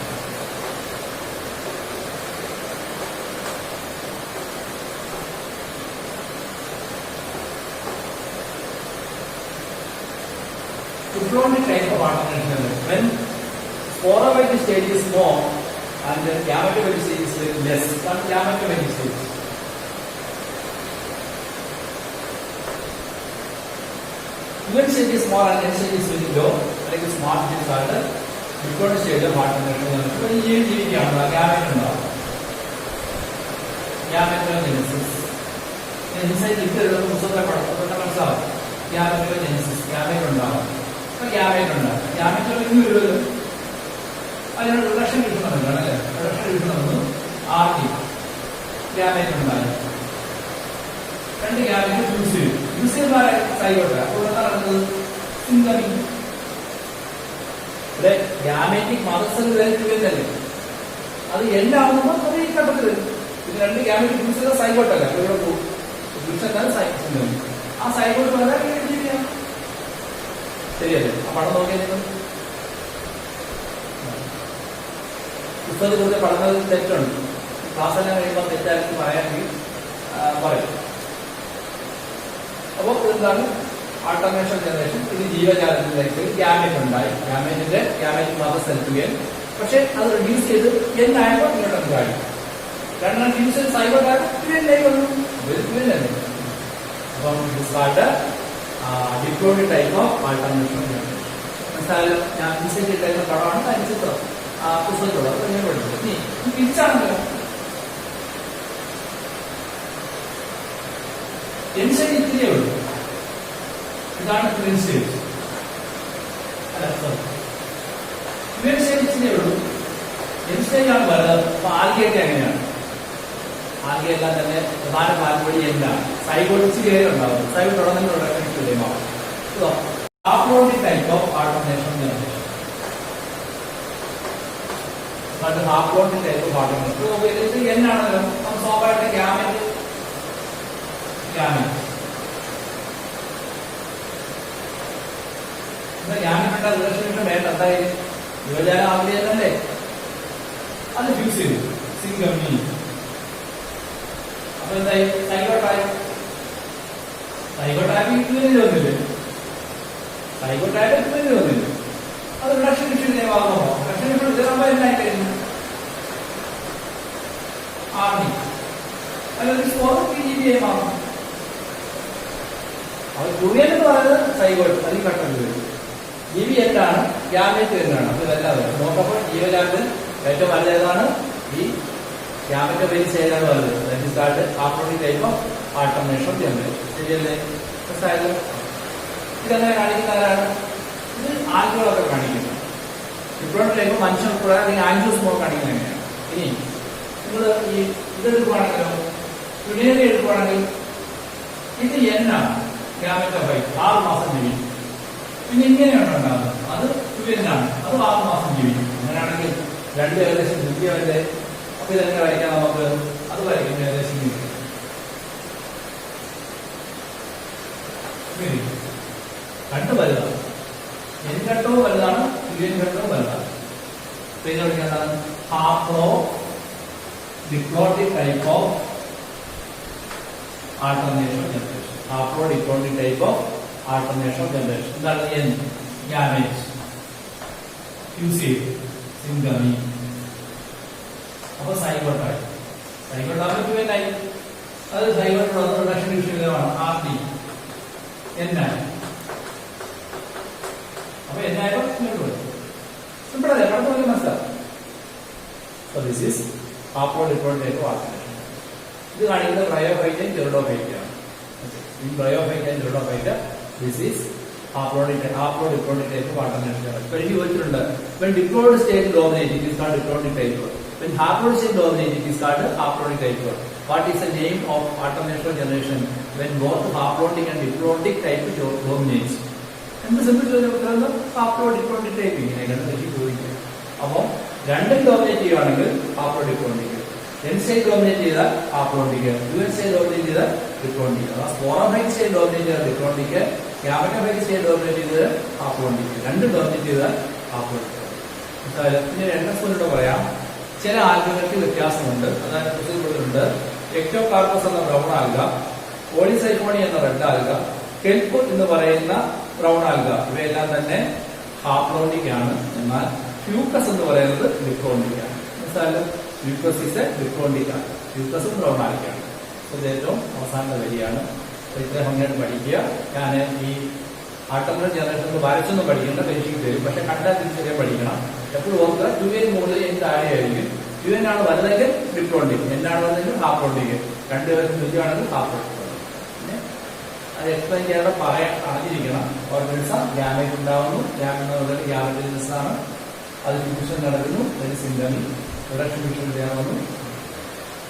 Dichroic type of alternation when sporophytic stage is more and the gametophytic stage is very less than gametophytic stage. When stage is small and n stage is very low, like the small stage is called the dichroic stage of alternation. So this is gametogenesis. Inside the gametogenesis, അതിനോട് reduction കിട്ടുന്നുണ്ട് അല്ലേ? Reduction കിട്ടുന്നത് RT gamete ഉണ്ടായി. 2 gamete use ചെയ്യും. Use ചെയ്യുന്ന zygote അപ്പോൾ എന്താ നടക്കുന്നത്? സിംഗമിങ്. ഇവിടെ ഗ്യാമേറ്റിക് മദർസെൽ വരുന്നല്ലേ അത് എല്ലാവുമ്പോൾ അത് ഈ ഘട്ടത്തിൽ വരും. ഇത് 2 ഗ്യാമേറ്റ് യൂസ് ചെയ്ത സൈഗോട്ടല്ല ഇവിടെ പോകും. സിംഗമിങ്. ആ സൈഗോട്ട് വരാൻ ജീവിക്കാം. ശരിയല്ലേ? ആ പടം നോക്കിയാൽ നിങ്ങൾ പുസ്തകത്തിൽ പഠനത്തിൽ തെറ്റുണ്ട്. ക്ലാസ് എല്ലാം കഴിയുമ്പോൾ തെറ്റായിട്ട് പറയാമെങ്കിൽ പറയും. അപ്പോൾ എന്താണ് ആൾട്ടർനേഷൻ ജനറേഷൻ? ഇത് ജീവജാലത്തിലേക്ക് ഗ്യാമേറ്റ് ഉണ്ടായി. ഗ്യാമേറ്റ് മദർ സെൽഫിയൻ. പക്ഷെ അത് റിഡ്യൂസ് ചെയ്ത് എന്തായപ്പോൾ ഇങ്ങോട്ടൊക്കെ കാര്യം 2 റിഡ്യൂസ് ചെയ്ത് സൈബോട്ടായി വന്നു. അല്ലേ? അപ്പം ഡിക്രോണിക് ടൈപ്പ് ഓഫ് ആൾട്ടർനേഷൻ ജനറേഷൻ. മനസ്സിലായാലും ഞാൻ ഇൻസെന്റ് ടൈപ്പ് പടമാണ് അതിന് ചിത്രം പുസ്തകത്തുള്ളത്. അപ്പൊ ഞാൻ പഠിച്ചു. ഇനി തിരിച്ചാണല്ലോ എൻസൈൻ ഇത്രയേ ഉള്ളൂ. ഇതാണ് ട്വിൻ സ്റ്റേജ്. അല്ല ട്വിൻ സ്റ്റേജ് ഇത്രയേ ഉള്ളൂ. എൻ സ്റ്റേജ് ആണ് പറയുന്നത്. അപ്പൊ ആൽഗയൊക്കെ എങ്ങനെയാണ്? ആൽഗയെല്ലാം തന്നെ പ്രധാന പാൽപ്പൊടി എന്താണ്? സൈഗോട്ടിച്ച് കയറി ഉണ്ടാവും. സൈഗോട്ട് ഉടനെയുള്ള haploid type of alternation generation. Haploid type of alternation എന്നാണല്ലോ സ്വാഭാവികമായിട്ട് ഗ്യാമേറ്റ് ഗ്യാമേറ്റ് റിലേഷൻ വേണ്ട എന്തായാലും യുവജാല ആഗ്രഹമല്ലേ അത് ഫ്യൂസ് ചെയ്തു. സിംഗമി. അപ്പൊ എന്തായി? സൈഗോട്ടായി ഇതുവരെ വന്നില്ലേ? സൈഗോട്ടായിട്ട് ഇതുവരെ വന്നില്ല. അത് റിഡക്ഷൻ ഇഷ്യൂ ആകുമ്പോ റിഡക്ഷൻ ഇഷ്യൂ ഇതാകുമ്പോ എന്തായി കഴിഞ്ഞു? RT അല്ലെങ്കിൽ PGBA മാറും. അത് 2n എന്ന് പറയുന്നത് സൈഗോട്ട് അതിൽ കട്ടൻ വരും. ജീവി എന്താണ്? ഗ്യാമേറ്റ് എന്നാണ്. അപ്പൊ ഇതെല്ലാം വരും. നോക്കുമ്പോൾ ജീവജാലത്തിൽ ഏറ്റവും വലുതാണ് ഈ ഗ്യാമറ്റോഫൈറ്റിക് സ്റ്റേജ് എന്ന് പറയുന്നത്. That is called haploid type of alternation generation. ശരിയല്ലേ? മനസ്സിലായല്ലോ? ഇതെങ്ങനെ കാണിക്കുന്നവരാണ്? ഇത് ആൽഗകളൊക്കെ കാണിക്കുന്നത്. ഇപ്പോഴത്തെ ടൈപ്പ് മനുഷ്യൻ ഉൾപ്പെടെ അല്ലെങ്കിൽ ആൻജിയോസ്മോൾ കാണിക്കുന്നത് എങ്ങനെയാണ്? ഇനി നിങ്ങൾ ഈ ഇതെടുക്കുവാണെങ്കിലോ യുണേറിയ എടുക്കുവാണെങ്കിൽ ഇത് എന്നാണ്? ഗ്യാമറ്റോഫൈറ്റ് 6 മാസം ജീവിക്കും. പിന്നെ ഇങ്ങനെയാണ് ഉണ്ടാകുന്നത്. അത് ട്വിൻ ആണ്. അത് 6 മാസം ജീവിക്കും. അങ്ങനെയാണെങ്കിൽ 2 ഏകദേശം തുല്യമല്ലേ? അപ്പൊ അപ്പൊ ഇതെങ്ങനെ വരയ്ക്കാം നമുക്ക്? അത് വരയ്ക്കും ഏകദേശം ഇങ്ങനെ. കണ്ട് വലുതാണ്, എൻ ഘട്ടവും വലുതാണ്, യുഎൻ ഘട്ടവും വലുതാണ്. പിന്നെ എന്താണ്? Haplodiplontic type of alternation generation. Haplodiploidy type of alternation generation. എന്താണ് N? Gamete. Fused. Syngamy. അപ്പോൾ സൈഗോട്ടായി. സൈഗോട്ടാണ് ക്യൂനായി. അത് സൈഗോട്ടുള്ള പ്രൊഡക്ഷൻ വിഷയമാണ് RD. N ആയി. അപ്പോൾ N ആയപ്പോൾ സിമ്പിൾ അല്ലേ? പഠിത്തം മനസ്സിലാവും. So this is haplodiploidy type of alternation. ഇത് കാണിക്കുന്നത് ബ്രയോഫൈറ്റ് ആൻഡ് ജെറിഡോഫൈറ്റ് ആണ്. Bryophyte and pteridophyte this is haplodiploidy type of alternation. ഇപ്പോൾ എനിക്ക് ചോദിച്ചിട്ടുണ്ട് when diploid state dominate it is called diploidy type. When haploid state dominate it is called haplodic type. What is the name of alternation generation when both haplodic and diploidic type dominates? എന്ത് simple ചോദിച്ചാൽ haplodiploidy type ഇങ്ങനെയാണ് എനിക്ക് ചോദിക്കുക. അപ്പോൾ രണ്ടും dominate ചെയ്യുകയാണെങ്കിൽ haplodiploidic, N state dominate ചെയ്താൽ haplodic, UN state dominate ചെയ്താൽ diploidic. സ്പോറോഫൈറ്റ് സ്റ്റേറ്റ് ഡോമിനേറ്റ് ചെയ്താൽ diploidic, ഗാമറ്റോഫൈറ്റ് സ്റ്റേറ്റ് ഡോമിനേറ്റ് ചെയ്താൽ haplodic. രണ്ടും ഡോമിനേറ്റ് ചെയ്താൽ haplodic. ഇനി രണ്ടു പറയാം. ചില ആൽഗകൾക്ക് വ്യത്യാസമുണ്ട്, അതായത് പ്രസിദ്ധപ്പെടുന്നുണ്ട്. എക്ടോകാർപ്പസ് എന്ന ബ്രൗൺ ആൽഗ, പോളിസൈഫോണി എന്ന റെഡ് ആൽഗ, കെൽപ്പ് എന്ന് പറയുന്ന ബ്രൗൺ ആൽഗ, ഇവയെല്ലാം തന്നെ ഹാപ്ലോഡിക് ആണ്. എന്നാൽ ഫ്യൂക്കസ് എന്ന് പറയുന്നത് ഡിപ്ലോയിഡിക് ആണ്. മനസ്സിലായാലും ഫ്യൂക്കസ് ഇസ് ഡിപ്ലോയിഡിക് ആണ്, ഫ്യൂക്കസും ബ്രൗൺ ആൽഗയാണ്. ഇത് ഏറ്റവും അവസാനത്തെ വരിയാണ്. ഇത്രയും ഭംഗിയായിട്ട് പഠിക്കുക. ഞാൻ ഈ alternate generation വരച്ചൊന്നും പഠിക്കേണ്ട, പരീക്ഷയ്ക്ക് തരും. പക്ഷെ കണ്ടാൽ തിരിച്ചറിയാൻ പഠിക്കണം. എപ്പോഴും ഓർക്കുക, UN മുകളിൽ N താഴെയായിരിക്കും. UN ആണ് വലുതെങ്കിൽ ഡിപ്ലോയിഡിക്, N ആണ് വലുതെങ്കിൽ ഹാപ്ലോഡിക്, രണ്ടുപേരും തുല്യമാണെങ്കിൽ ഹാപ്ലോഡിക്. പിന്നെ അത് എക്സ്പ്ലെയിൻ ചെയ്യാതെ അറിഞ്ഞിരിക്കണം. ഓർഗാനിസം ഗ്യാമേറ്റ് ഉണ്ടാവുന്നു, ഗ്യാമറ്റോജനസ് ആണ്, അത് ഫ്യൂഷൻ നടക്കുന്നു, അതിന് സിംഗമി, പ്രൊഡക്ഷൻ ഫ്യൂഷൻ ചെയ്യാവുന്നു.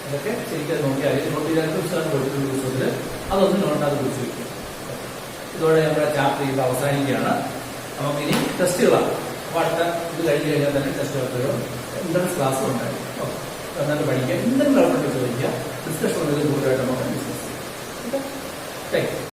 ഇതൊക്കെ ശരിക്കും നോക്കിയാൽ നോട്ട് ചെയ്താൽ പുസ്തകം കൊടുക്കുന്ന പുസ്തകത്തിൽ അതൊന്നും നോട്ട് അത് കുറിച്ച് വയ്ക്കും. ഇതോടെ നമ്മുടെ ചാപ്റ്റർ ഇത് അവസാനിക്കുകയാണ്. നമുക്കിനി ടെസ്റ്റുകളാണ്. അപ്പോൾ അടുത്ത ഇത് കഴിഞ്ഞ് കഴിഞ്ഞാൽ തന്നെ ടെസ്റ്റ് പേപ്പറുകളും എൻട്രൻസ് ക്ലാസ്സും ഉണ്ടായിരിക്കും. നന്നായിട്ട് പഠിക്കുക. എന്തെങ്കിലും ഡൗട്ട് ചോദിക്കുക. ഡിസ്കഷൻ കൂടുതലായിട്ട് നമുക്ക്